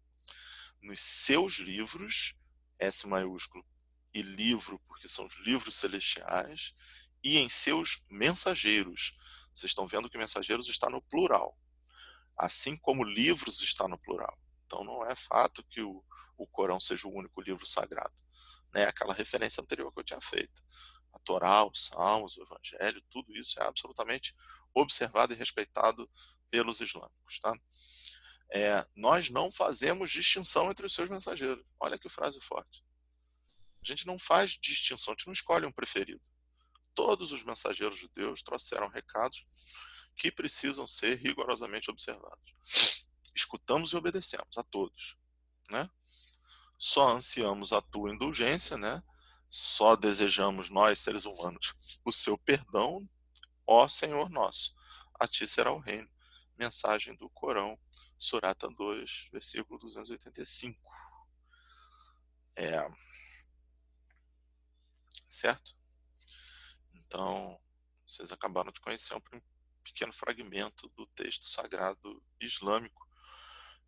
nos seus livros, S maiúsculo, e livro, porque são os livros celestiais, e em seus mensageiros. Vocês estão vendo que mensageiros está no plural. assim como livros está no plural. Então não é fato que o Corão seja o único livro sagrado, né? Aquela referência anterior que eu tinha feito. A Torá, os Salmos, o Evangelho, tudo isso é absolutamente observado e respeitado pelos islâmicos, tá? Nós não fazemos distinção entre os seus mensageiros. Olha que frase forte. A gente não faz distinção, a gente não escolhe um preferido. Todos os mensageiros de Deus trouxeram recados que precisam ser rigorosamente observados. Escutamos e obedecemos a todos, né? Só ansiamos a tua indulgência, né? Só desejamos nós, seres humanos, o seu perdão, ó Senhor nosso. A ti será o reino. Mensagem do Corão, Surata 2, versículo 285. Certo? Então, vocês acabaram de conhecer um pequeno fragmento do texto sagrado islâmico.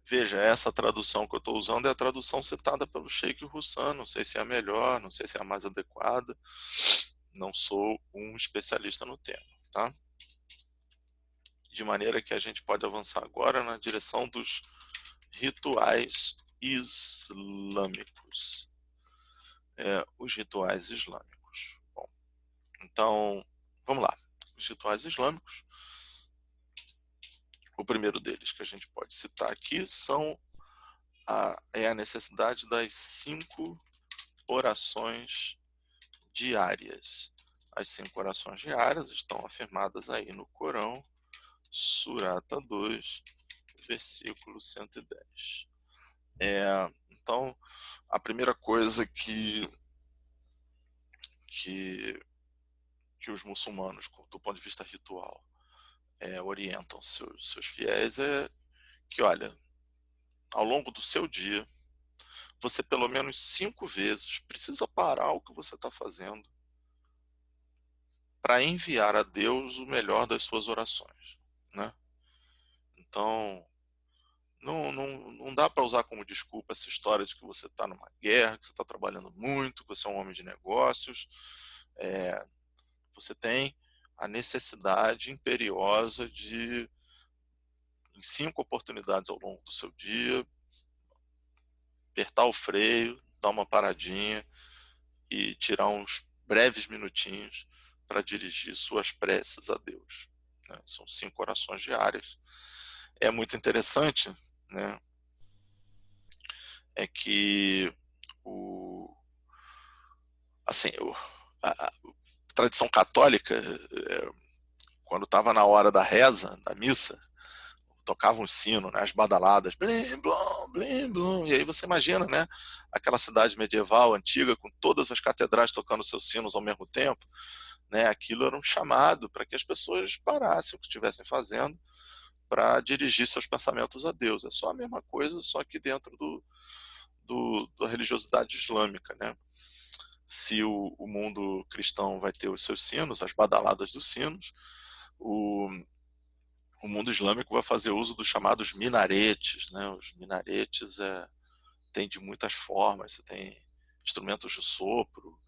Veja, essa tradução que eu estou usando é a tradução citada pelo Sheikh Hassan. Não sei se é a melhor, não sei se é a mais adequada. Não sou um especialista no tema, tá? De maneira que a gente pode avançar agora na direção dos rituais islâmicos. Os rituais islâmicos. Bom, então, vamos lá. Os rituais islâmicos. O primeiro deles que a gente pode citar aqui é a necessidade das 5 orações diárias. As 5 orações diárias estão afirmadas aí no Corão, Surata 2, versículo 110. Então, a primeira coisa que os muçulmanos, do ponto de vista ritual, orientam seus fiéis é que, olha, ao longo do seu dia, você pelo menos 5 vezes precisa parar o que você está fazendo para enviar a Deus o melhor das suas orações, né? Então, não dá para usar como desculpa essa história de que você está numa guerra, que você está trabalhando muito, que você é um homem de negócios. Você tem a necessidade imperiosa de, em 5 oportunidades ao longo do seu dia, apertar o freio, dar uma paradinha e tirar uns breves minutinhos para dirigir suas preces a Deus, né? São 5 orações diárias. É muito interessante, né? É que a tradição católica, quando estava na hora da reza, da missa, tocavam um sino, né, as badaladas, blim, blom, blim, blom, e aí você imagina, né, aquela cidade medieval antiga com todas as catedrais tocando seus sinos ao mesmo tempo, né, aquilo era um chamado para que as pessoas parassem o que estivessem fazendo para dirigir seus pensamentos a Deus. É só a mesma coisa, só que dentro da religiosidade islâmica, né? Se o mundo cristão vai ter os seus sinos, as badaladas dos sinos, o mundo islâmico vai fazer uso dos chamados minaretes, né? Os minaretes tem de muitas formas. Você tem instrumentos de sopro,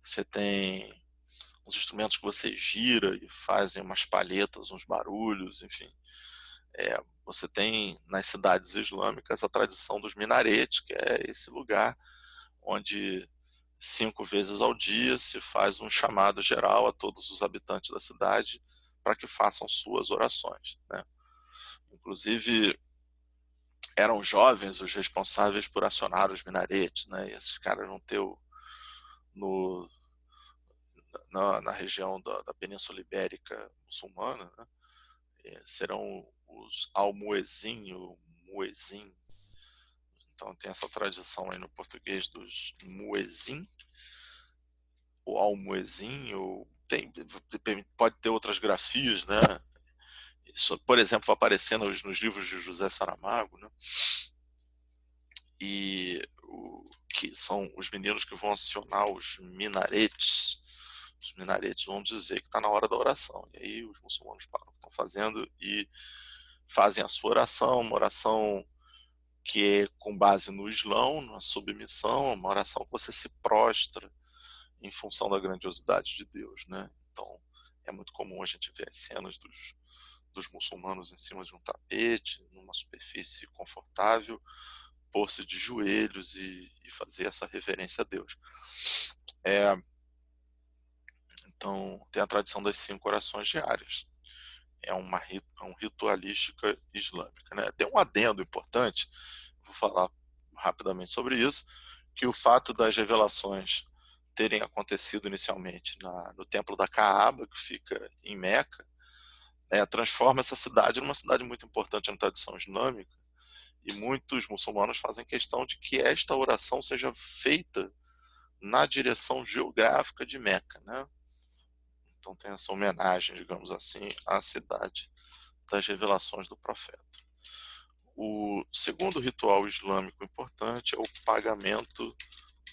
você tem uns instrumentos que você gira e fazem umas palhetas, uns barulhos, enfim. Você tem nas cidades islâmicas a tradição dos minaretes, que é esse lugar onde 5 vezes ao dia se faz um chamado geral a todos os habitantes da cidade para que façam suas orações, né? Inclusive, eram jovens os responsáveis por acionar os minaretes, né? E esses caras vão ter no, na região da Península Ibérica muçulmana, né? Serão os almuezin, o muezin. Então tem essa tradição aí no português dos muezin, o almuezin, ou pode ter outras grafias, né? Isso, por exemplo, vai aparecer nos livros de José Saramago, né? E que são os meninos que vão acionar os minaretes. Os minaretes vão dizer que está na hora da oração. E aí os muçulmanos param o que estão fazendo e fazem a sua oração, uma oração que é com base no Islão, na submissão, uma oração que você se prostra em função da grandiosidade de Deus, né? Então, é muito comum a gente ver as cenas dos dos muçulmanos em cima de um tapete, numa superfície confortável, pôr-se de joelhos e fazer essa reverência a Deus. Então, tem a tradição das 5 orações diárias. É uma ritualística islâmica, né? Tem um adendo importante, vou falar rapidamente sobre isso, que o fato das revelações terem acontecido inicialmente no templo da Caaba, que fica em Meca, transforma essa cidade numa cidade muito importante na tradição islâmica, e muitos muçulmanos fazem questão de que esta oração seja feita na direção geográfica de Meca, né? Então tem essa homenagem, digamos assim, à cidade das revelações do profeta. O segundo ritual islâmico importante é o pagamento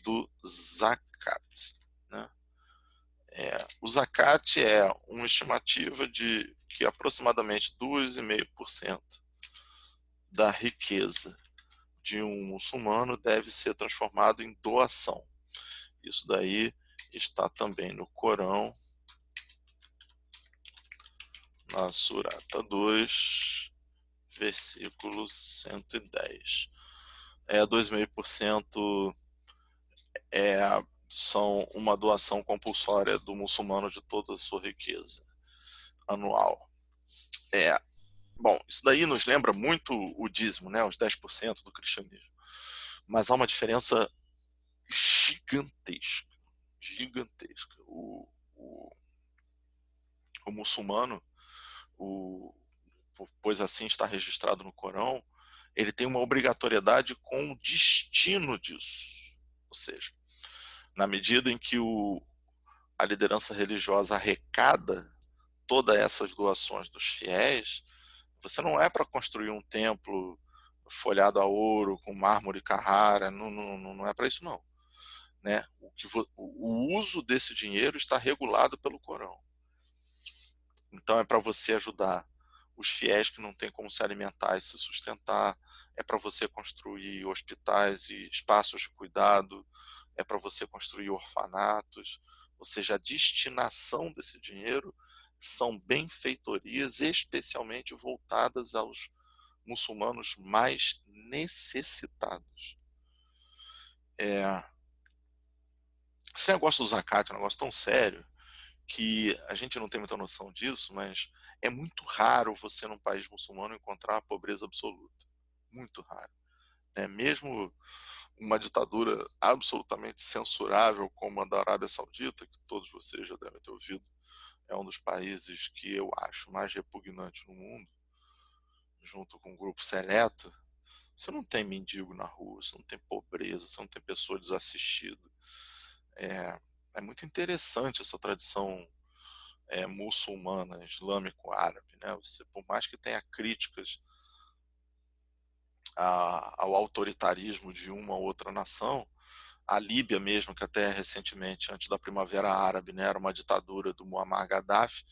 do zakat, né? O zakat é uma estimativa de que aproximadamente 2,5% da riqueza de um muçulmano deve ser transformado em doação. Isso daí está também no Corão, na Surata 2, versículo 110. 2,5% é, são uma doação compulsória do muçulmano de toda a sua riqueza anual. Bom, isso daí nos lembra muito o dízimo, né, os 10% do cristianismo. Mas há uma diferença gigantesca, gigantesca. O muçulmano, pois assim está registrado no Corão, ele tem uma obrigatoriedade com o destino disso. Ou seja, na medida em que a liderança religiosa arrecada todas essas doações dos fiéis, você não é para construir um templo folhado a ouro, com mármore Carrara, não é para isso não. Né? O uso desse dinheiro está regulado pelo Corão. Então é para você ajudar os fiéis que não têm como se alimentar e se sustentar, é para você construir hospitais e espaços de cuidado, é para você construir orfanatos, ou seja, a destinação desse dinheiro são benfeitorias especialmente voltadas aos muçulmanos mais necessitados. Esse negócio do zakat é um negócio tão sério que a gente não tem muita noção disso, mas é muito raro você num país muçulmano encontrar a pobreza absoluta. Muito raro. Mesmo uma ditadura absolutamente censurável como a da Arábia Saudita, que todos vocês já devem ter ouvido, é um dos países que eu acho mais repugnante no mundo, junto com um grupo seleto. Você não tem mendigo na rua, você não tem pobreza, você não tem pessoa desassistida. É muito interessante essa tradição muçulmana, islâmico-árabe, né? Você, por mais que tenha críticas ao autoritarismo de uma ou outra nação, a Líbia mesmo, que até recentemente, antes da Primavera Árabe, né, era uma ditadura do Muammar Gaddafi,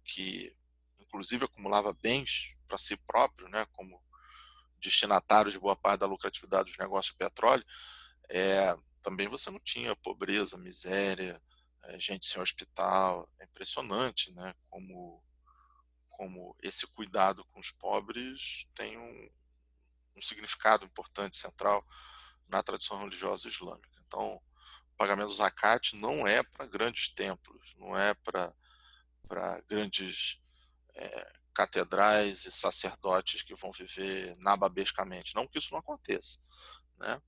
que inclusive acumulava bens para si próprio, né, como destinatário de boa parte da lucratividade dos negócios de petróleo, também você não tinha pobreza, miséria, gente sem hospital. É impressionante, né, como esse cuidado com os pobres tem um significado importante, central, na tradição religiosa islâmica. Então, o pagamento do zakat não é para grandes templos, não é para grandes catedrais e sacerdotes que vão viver nababescamente. Não que isso não aconteça, né?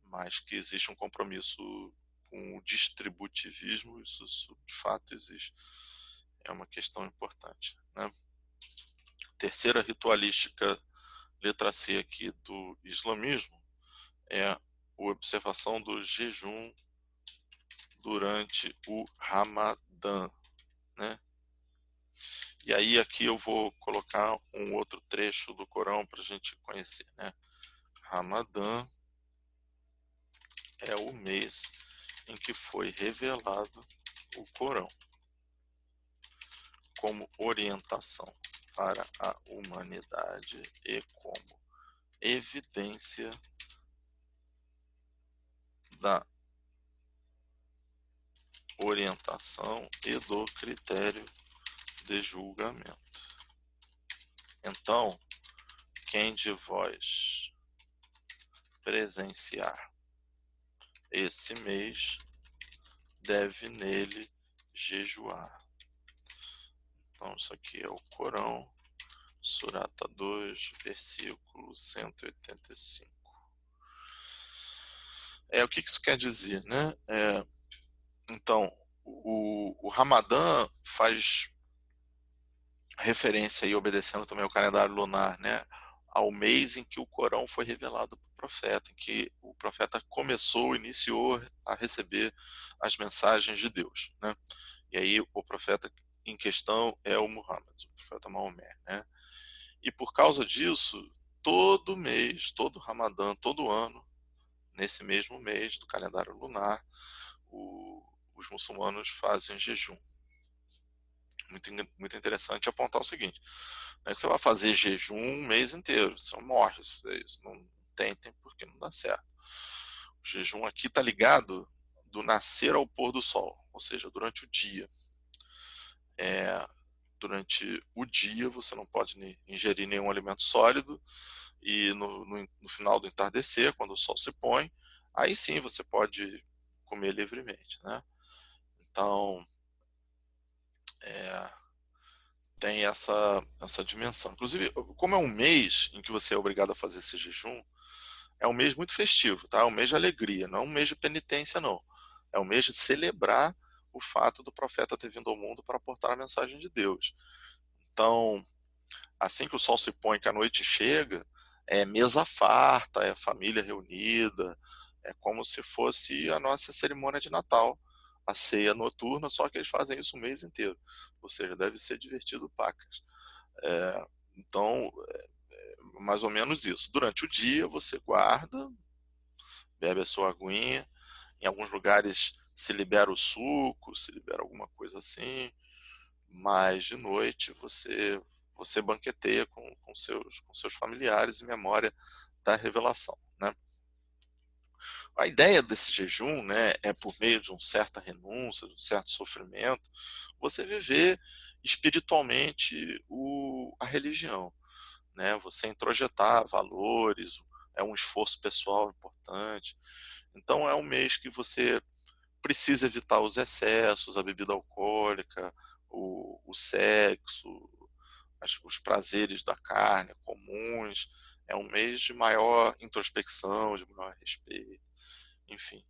Mas que existe um compromisso com o distributivismo, isso de fato existe. É uma questão importante, né? Terceira ritualística, letra C aqui, do islamismo, é a observação do jejum durante o Ramadã, né? E aí aqui eu vou colocar um outro trecho do Corão para a gente conhecer, né? Ramadã é o mês em que foi revelado o Corão como orientação para a humanidade e como evidência da orientação e do critério de julgamento. Então, quem de vós presenciar esse mês deve nele jejuar. Então, isso aqui é o Corão, Surata 2, versículo 185. O que isso quer dizer, né? Então, o Ramadã faz referência, aí, obedecendo também ao calendário lunar, né, ao mês em que o Corão foi revelado para o profeta, em que o profeta iniciou a receber as mensagens de Deus, né? E aí o profeta em questão é o Muhammad, o profeta Maomé, né? E por causa disso, todo mês, todo Ramadã, todo ano, nesse mesmo mês do calendário lunar, os muçulmanos fazem jejum. Muito interessante apontar o seguinte: não é que você vai fazer jejum um mês inteiro, você morre se fizer isso. Não tentem, porque não dá certo. O jejum aqui está ligado do nascer ao pôr do sol, ou seja, durante o dia. Durante o dia você não pode ingerir nenhum alimento sólido, e no final do entardecer, quando o sol se põe, aí sim você pode comer livremente, né? Então, tem essa dimensão. Inclusive, como é um mês em que você é obrigado a fazer esse jejum, é um mês muito festivo, tá? É um mês de alegria, não é um mês de penitência, não. É um mês de celebrar o fato do profeta ter vindo ao mundo para portar a mensagem de Deus. Então, assim que o sol se põe, que a noite chega, é mesa farta, é família reunida, é como se fosse a nossa cerimônia de Natal, a ceia noturna, só que eles fazem isso o mês inteiro. Ou seja, deve ser divertido pacas. Então, mais ou menos isso. Durante o dia, você guarda, bebe a sua aguinha. Em alguns lugares se libera o suco, se libera alguma coisa assim. Mas de noite você banqueteia com seus familiares em memória da revelação, né? A ideia desse jejum, né, é por meio de uma certa renúncia, de um certo sofrimento, você viver espiritualmente a religião, né? Você introjetar valores, é um esforço pessoal importante. Então é um mês que você precisa evitar os excessos, a bebida alcoólica, o sexo, os prazeres da carne comuns. É um mês de maior introspecção, de maior respeito. Enfim,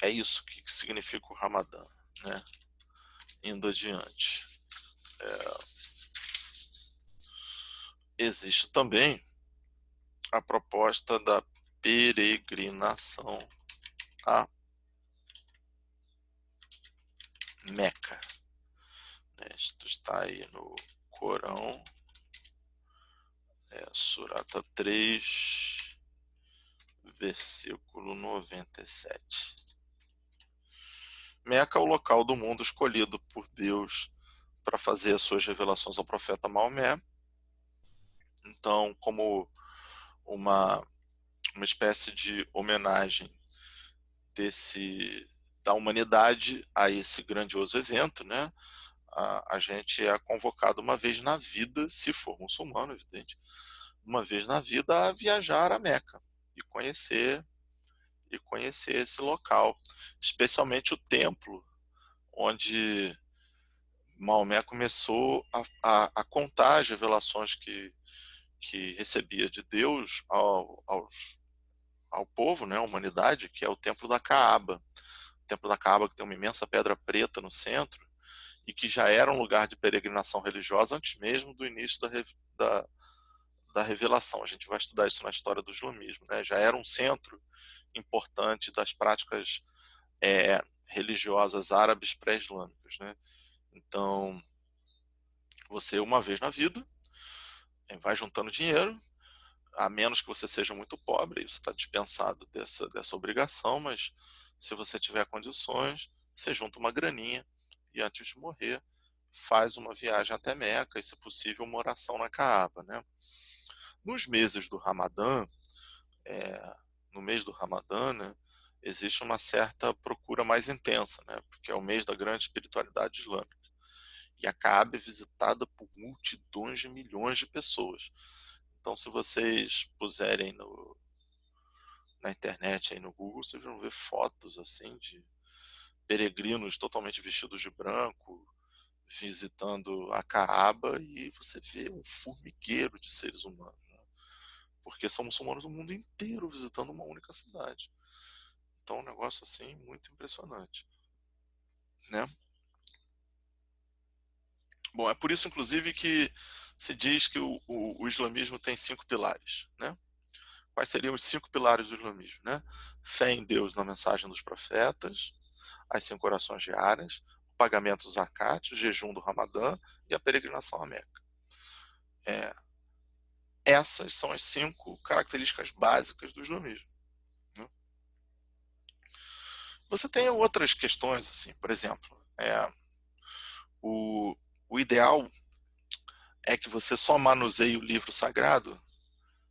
é isso que significa o Ramadã, né? Indo adiante. Existe também a proposta da peregrinação a Meca, né? Isto está aí no Corão, Surata 3, versículo 97. Meca é o local do mundo escolhido por Deus para fazer as suas revelações ao profeta Maomé. Então, como uma, uma espécie de homenagem da humanidade a esse grandioso evento, né? A gente é convocado uma vez na vida, se for muçulmano, evidente, uma vez na vida a viajar a Meca e conhecer esse local, especialmente o templo onde Maomé começou a contar as revelações que recebia de Deus ao povo, né, à humanidade, que é o templo da Caaba. O templo da Caaba, que tem uma imensa pedra preta no centro e que já era um lugar de peregrinação religiosa antes mesmo do início da, da revelação. A gente vai estudar isso na história do islamismo, né? Já era um centro importante das práticas religiosas árabes pré-islâmicas, né? Então, você uma vez na vida vai juntando dinheiro, a menos que você seja muito pobre, você está dispensado dessa obrigação, mas se você tiver condições, você junta uma graninha e antes de morrer faz uma viagem até Meca e, se possível, uma oração na Caaba, né? Nos meses do Ramadã, no mês do Ramadã, né, existe uma certa procura mais intensa, né? Porque é o mês da grande espiritualidade islâmica. E a Kaaba é visitada por multidões de milhões de pessoas. Então, se vocês puserem na internet, aí no Google, vocês vão ver fotos assim de peregrinos totalmente vestidos de branco, visitando a Kaaba, e você vê um formigueiro de seres humanos, né? Porque são muçulmanos do mundo inteiro visitando uma única cidade. Então é um negócio assim muito impressionante, né? Bom, é por isso inclusive que se diz que o islamismo tem 5 pilares, né? Quais seriam os 5 pilares do islamismo, né? Fé em Deus na mensagem dos profetas, as 5 orações diárias, o pagamento do zakat, o jejum do Ramadã e a peregrinação à Meca. É, essas são as 5 características básicas do islamismo, né? Você tem outras questões, assim, por exemplo, o, o ideal é que você só manuseie o livro sagrado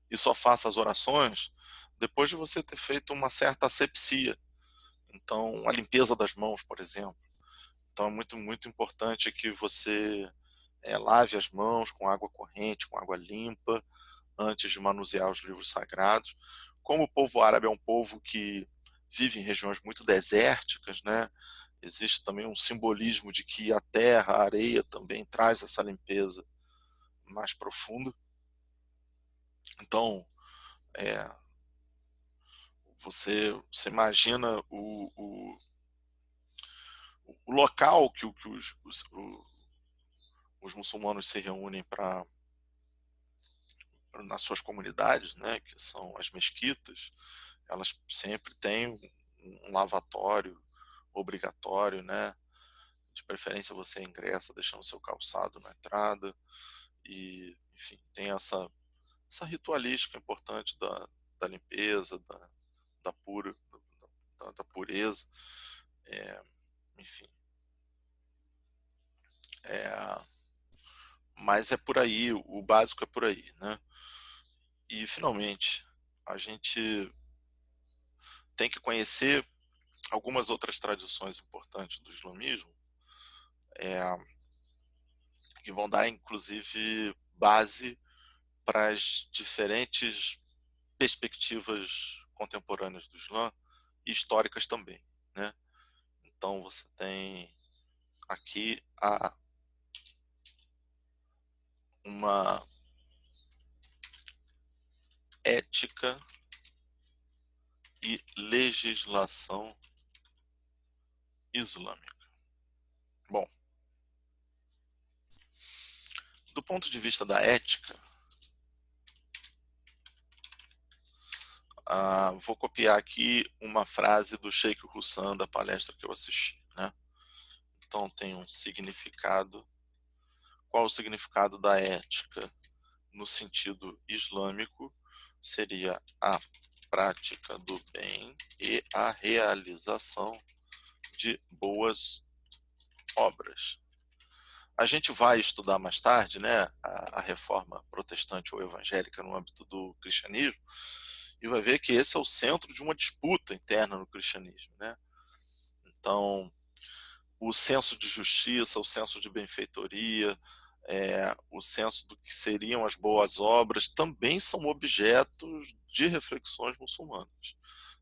e só faça as orações depois de você ter feito uma certa asepsia. Então, a limpeza das mãos, por exemplo. Então, é muito, muito importante que você lave as mãos com água corrente, com água limpa, antes de manusear os livros sagrados. Como o povo árabe é um povo que vive em regiões muito desérticas, né? Existe também um simbolismo de que a terra, a areia também traz essa limpeza mais profunda. Então, é, você imagina o local que os muçulmanos se reúnem nas suas comunidades, né, que são as mesquitas. Elas sempre têm um lavatório obrigatório, né? De preferência você ingressa deixando seu calçado na entrada e, enfim, tem essa ritualística importante da limpeza, da pura, da pureza, é, enfim. É, mas é por aí, o básico é por aí, né? E, finalmente, a gente tem que conhecer algumas outras tradições importantes do islamismo, é, que vão dar, inclusive, base para as diferentes perspectivas contemporâneas do Islã e históricas também, né? Então você tem aqui uma ética e legislação islâmica. Bom, do ponto de vista da ética, vou copiar aqui uma frase do Sheikh Hussam da palestra que eu assisti, né? Então tem um significado. Qual o significado da ética no sentido islâmico? Seria a prática do bem e a realização de boas obras. A gente vai estudar mais tarde, né, a reforma protestante ou evangélica no âmbito do cristianismo, e vai ver que esse é o centro de uma disputa interna no cristianismo, né? Então, o senso de justiça, o senso de benfeitoria, o senso do que seriam as boas obras, também são objetos de reflexões muçulmanas.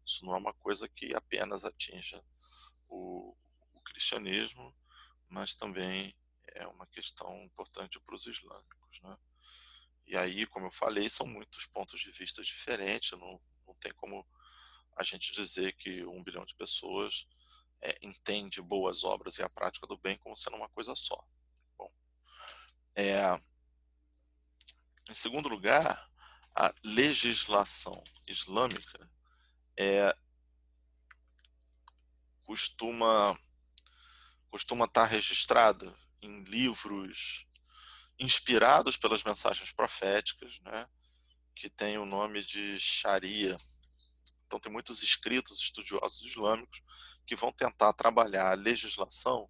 Isso não é uma coisa que apenas atinja o cristianismo, mas também é uma questão importante para os islâmicos, né? E aí, como eu falei, são muitos pontos de vista diferentes, não tem como a gente dizer que 1 bilhão de pessoas entende boas obras e a prática do bem como sendo uma coisa só. Bom, em segundo lugar, a legislação islâmica costuma estar registrada em livros inspirados pelas mensagens proféticas, né, que tem o nome de Sharia. Então tem muitos escritos estudiosos islâmicos que vão tentar trabalhar a legislação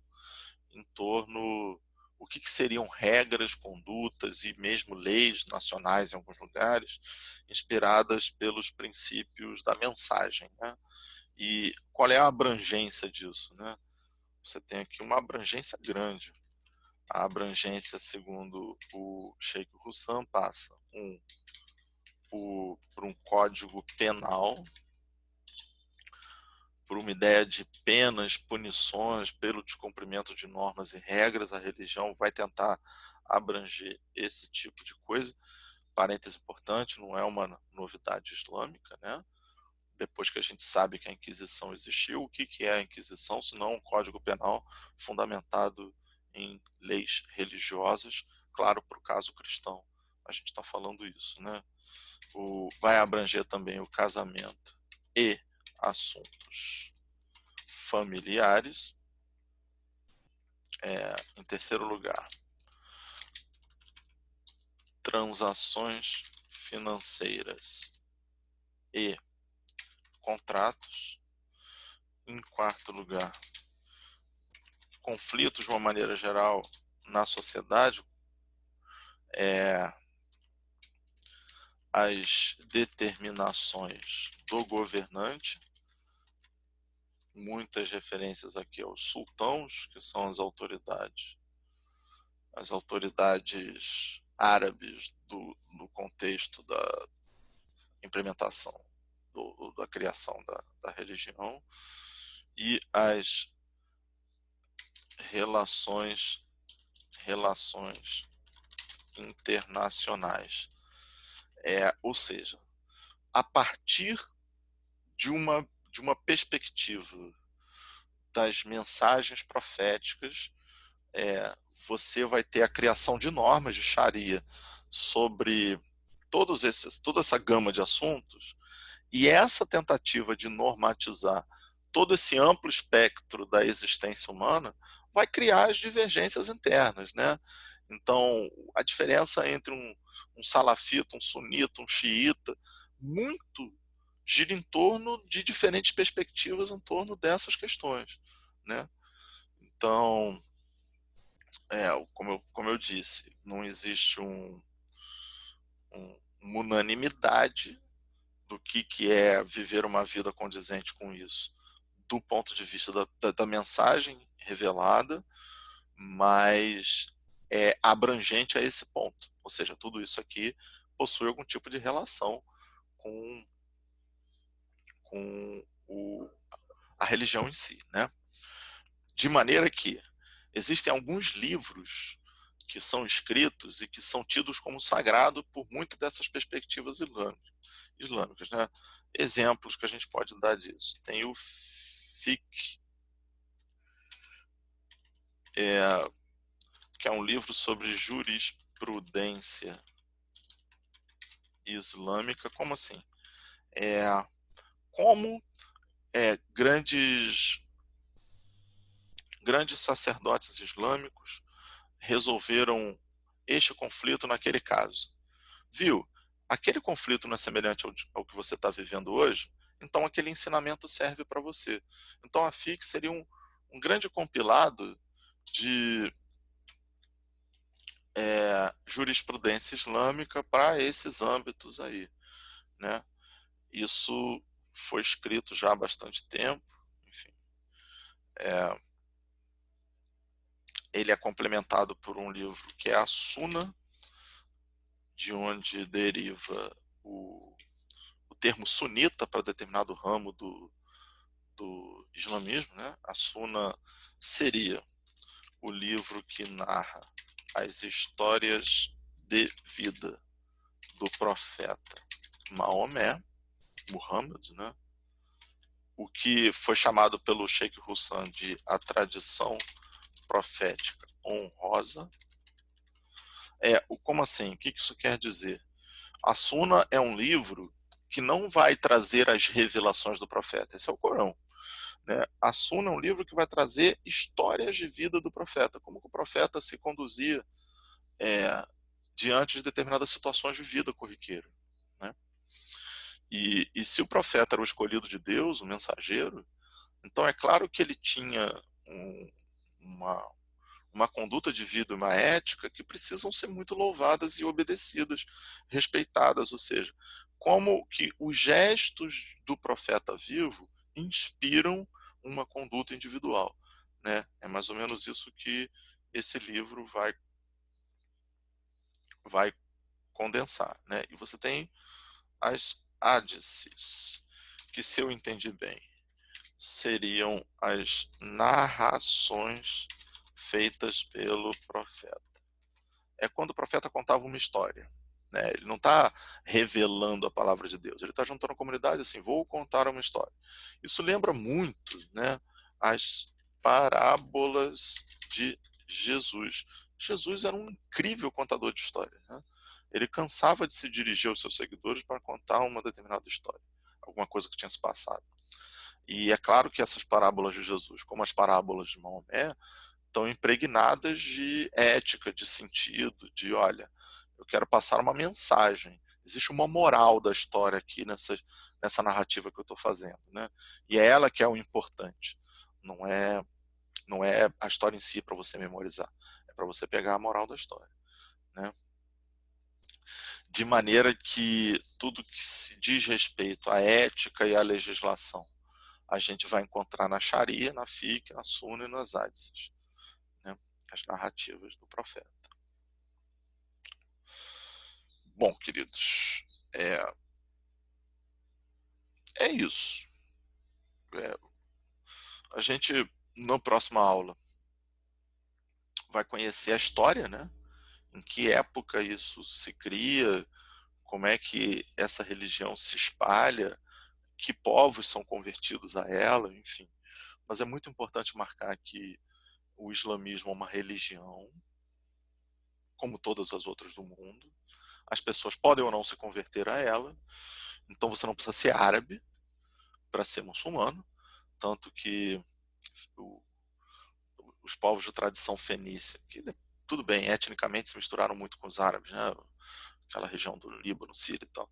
em torno o que seriam regras, condutas e mesmo leis nacionais em alguns lugares, inspiradas pelos princípios da mensagem, né? E qual é a abrangência disso, né? Você tem aqui uma abrangência grande. A abrangência, segundo o Sheikh Hussam, passa por um código penal, por uma ideia de penas, punições pelo descumprimento de normas e regras. A religião vai tentar abranger esse tipo de coisa. Parêntese importante, não é uma novidade islâmica, né? Depois que a gente sabe que a Inquisição existiu, o que é a Inquisição, senão um código penal fundamentado em leis religiosas, claro, para o caso cristão, a gente está falando isso, né? Vai abranger também o casamento e assuntos familiares. Em terceiro lugar, transações financeiras e contratos. Em quarto lugar, conflitos de uma maneira geral na sociedade, as determinações do governante, muitas referências aqui aos sultãos, que são as autoridades árabes do contexto da implementação, da criação da religião, e as relações internacionais. Ou seja, a partir de uma perspectiva das mensagens proféticas, você vai ter a criação de normas de Sharia sobre toda essa gama de assuntos, e essa tentativa de normatizar todo esse amplo espectro da existência humana vai criar as divergências internas, né? Então, a diferença entre um salafita, um sunita, um xiita, muito gira em torno de diferentes perspectivas em torno dessas questões, né? Então, como eu disse, não existe uma unanimidade do que é viver uma vida condizente com isso, do ponto de vista da mensagem revelada, mas é abrangente a esse ponto. Ou seja, tudo isso aqui possui algum tipo de relação com, a religião em si, né? De maneira que existem alguns livros que são escritos e que são tidos como sagrado por muitas dessas perspectivas islâmicas, né? Exemplos que a gente pode dar disso. Tem o Fiqh, que é um livro sobre jurisprudência islâmica. Como assim? Como grandes sacerdotes islâmicos resolveram este conflito naquele caso. Viu? Aquele conflito não é semelhante ao que você está vivendo hoje, então aquele ensinamento serve para você. Então a FIC seria um grande compilado de jurisprudência islâmica para esses âmbitos aí, né? Isso foi escrito já há bastante tempo, enfim. Ele é complementado por um livro que é a Suna, de onde deriva o termo sunita para determinado ramo do islamismo, né? A Suna seria o livro que narra as histórias de vida do profeta Maomé, Muhammad, né? O que foi chamado pelo Sheikh Hussam de a tradição profética honrosa. Como assim? O que isso quer dizer? A Suna é um livro que não vai trazer as revelações do profeta. Esse é o Corão, né? A Suna é um livro que vai trazer histórias de vida do profeta, como que o profeta se conduzia diante de determinadas situações de vida corriqueira, né? E se o profeta era o escolhido de Deus, o mensageiro, então é claro que ele tinha uma, uma conduta de vida, uma ética que precisam ser muito louvadas e obedecidas, respeitadas, ou seja, como que os gestos do profeta vivo inspiram uma conduta individual, né? É mais ou menos isso que esse livro vai condensar, né? E você tem as ádices, que, se eu entendi bem, seriam as narrações feitas pelo profeta. É quando o profeta contava uma história, né? Ele não está revelando a palavra de Deus, ele está juntando a comunidade assim, vou contar uma história. Isso lembra muito, né, as parábolas de Jesus. Jesus era um incrível contador de histórias, né? Ele cansava de se dirigir aos seus seguidores para contar uma determinada história, alguma coisa que tinha se passado. E é claro que essas parábolas de Jesus, como as parábolas de Maomé, estão impregnadas de ética, de sentido, de, olha, eu quero passar uma mensagem. Existe uma moral da história aqui nessa narrativa que eu estou fazendo, né? E é ela que é o importante. Não é a história em si para você memorizar. É para você pegar a moral da história, né? De maneira que tudo que se diz respeito à ética e à legislação, a gente vai encontrar na Sharia, na Fiqh, na Sunna e nas Hadices, né? As narrativas do profeta. Bom, queridos, é isso. É, a gente, na próxima aula, vai conhecer a história, né? Em que época isso se cria, como é que essa religião se espalha, que povos são convertidos a ela, enfim. Mas é muito importante marcar que o islamismo é uma religião, como todas as outras do mundo. As pessoas podem ou não se converter a ela, então você não precisa ser árabe para ser muçulmano, tanto que o, os povos de tradição fenícia, que tudo bem, etnicamente se misturaram muito com os árabes, né? Aquela região do Líbano, Síria e tal,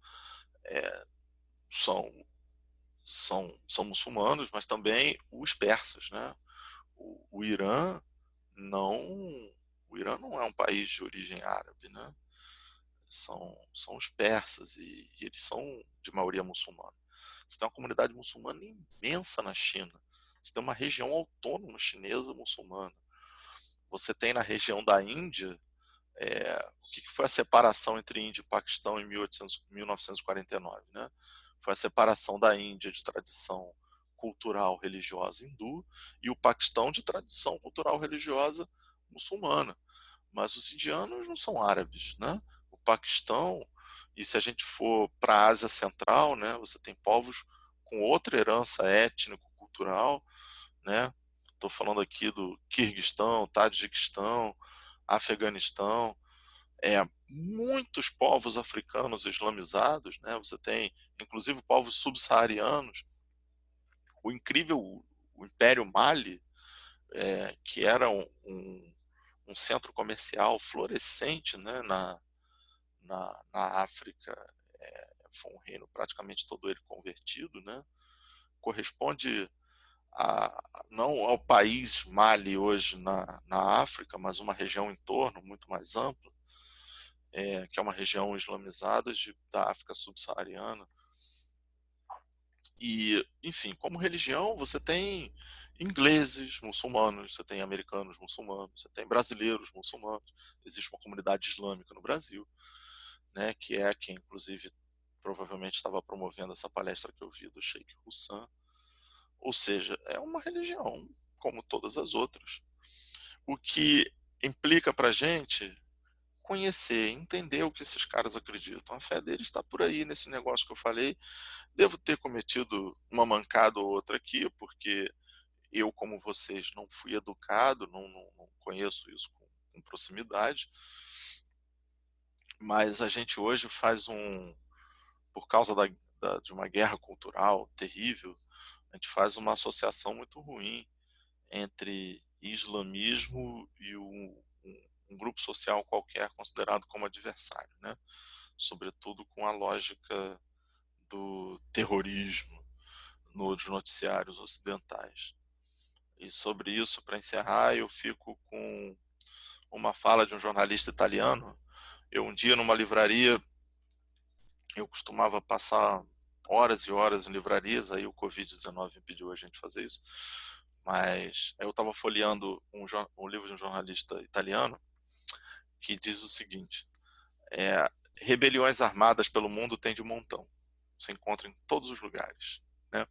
são, são muçulmanos, mas também os persas, né? O Irã não, o Irã não é um país de origem árabe, né? São os persas e eles são de maioria muçulmana. Você tem uma comunidade muçulmana imensa na China. Você tem uma região autônoma chinesa muçulmana. Você tem na região da Índia, o que foi a separação entre Índia e Paquistão em 1949, né? Foi a separação da Índia de tradição cultural religiosa hindu e o Paquistão de tradição cultural religiosa muçulmana. Mas os indianos não são árabes, né? O Paquistão, e se a gente for para a Ásia Central, né, você tem povos com outra herança étnico-cultural, né? Estou falando aqui do Quirguistão, Tadjiquistão, Afeganistão, muitos povos africanos islamizados, né? Você tem, inclusive, povos subsaarianos. O incrível, o Império Mali, que era um centro comercial florescente, né? Na África, foi um reino praticamente todo ele convertido, né? Corresponde não ao país Mali hoje na África, mas uma região em torno muito mais ampla, que é uma região islamizada da África subsaariana. E, enfim, como religião, você tem ingleses muçulmanos, você tem americanos muçulmanos, você tem brasileiros muçulmanos. Existe uma comunidade islâmica no Brasil, né, que é quem, inclusive, provavelmente estava promovendo essa palestra que eu vi do Sheikh Hussam. Ou seja, é uma religião como todas as outras. O que implica para a gente conhecer, entender o que esses caras acreditam. A fé deles está por aí nesse negócio que eu falei. Devo ter cometido uma mancada ou outra aqui, porque eu, como vocês, não fui educado, não conheço isso com proximidade. Mas a gente hoje faz por causa de uma guerra cultural terrível, a gente faz uma associação muito ruim entre islamismo e um grupo social qualquer considerado como adversário, né? Sobretudo com a lógica do terrorismo nos noticiários ocidentais. E sobre isso, para encerrar, eu fico com uma fala de um jornalista italiano. Um dia, numa livraria, eu costumava passar horas e horas em livrarias, aí o Covid-19 impediu a gente fazer isso, Mas eu estava folheando um livro de um jornalista italiano que diz o seguinte: é, rebeliões armadas pelo mundo tem de um montão. Você encontra em todos os lugares, né?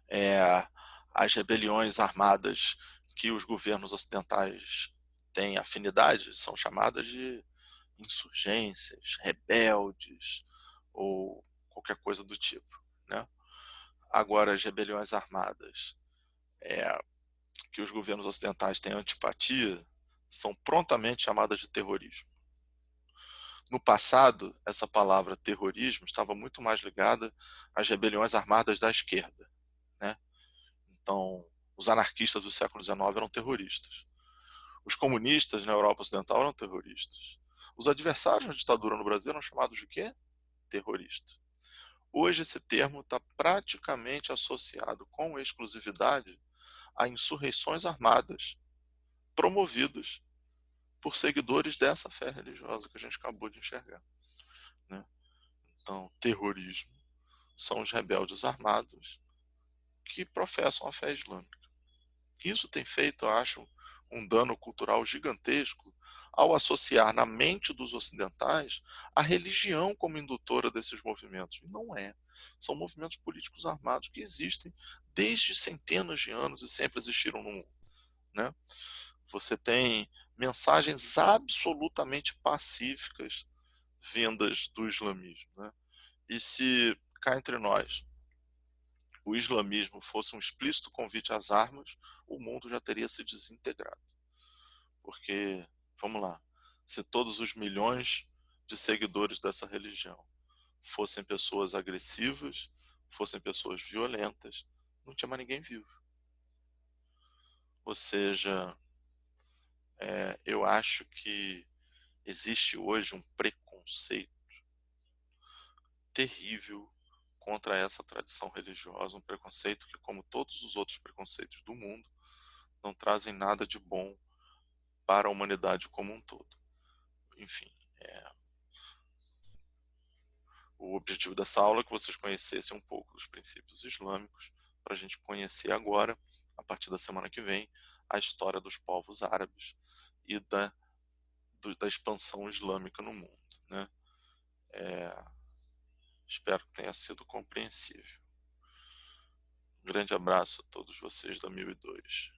É, as rebeliões armadas que os governos ocidentais têm afinidade são chamadas de insurgências, rebeldes ou qualquer coisa do tipo, né? Agora, as rebeliões armadas que os governos ocidentais têm antipatia são prontamente chamadas de terrorismo. No passado, essa palavra terrorismo estava muito mais ligada às rebeliões armadas da esquerda, né? Então, os anarquistas do século XIX eram terroristas. Os comunistas na Europa Ocidental eram terroristas. Os adversários da ditadura no Brasil eram chamados de quê? Terroristas. Hoje esse termo está praticamente associado com exclusividade a insurreições armadas promovidas por seguidores dessa fé religiosa que a gente acabou de enxergar, né? Então, terrorismo são os rebeldes armados que professam a fé islâmica. Isso tem feito, eu acho, um dano cultural gigantesco ao associar na mente dos ocidentais a religião como indutora desses movimentos. E não é. São movimentos políticos armados que existem desde centenas de anos e sempre existiram no mundo, né? Você tem mensagens absolutamente pacíficas vindas do islamismo, né? E se cá entre nós o islamismo fosse um explícito convite às armas, o mundo já teria se desintegrado. Porque, vamos lá, se todos os milhões de seguidores dessa religião fossem pessoas agressivas, fossem pessoas violentas, não tinha mais ninguém vivo. Ou seja, eu acho que existe hoje um preconceito terrível contra essa tradição religiosa, um preconceito que, como todos os outros preconceitos do mundo, não trazem nada de bom para a humanidade como um todo. Enfim, o objetivo dessa aula é que vocês conhecessem um pouco dos princípios islâmicos, para a gente conhecer agora, a partir da semana que vem, a história dos povos árabes e da expansão islâmica no mundo, né? Espero que tenha sido compreensível. Um grande abraço a todos vocês da 1002.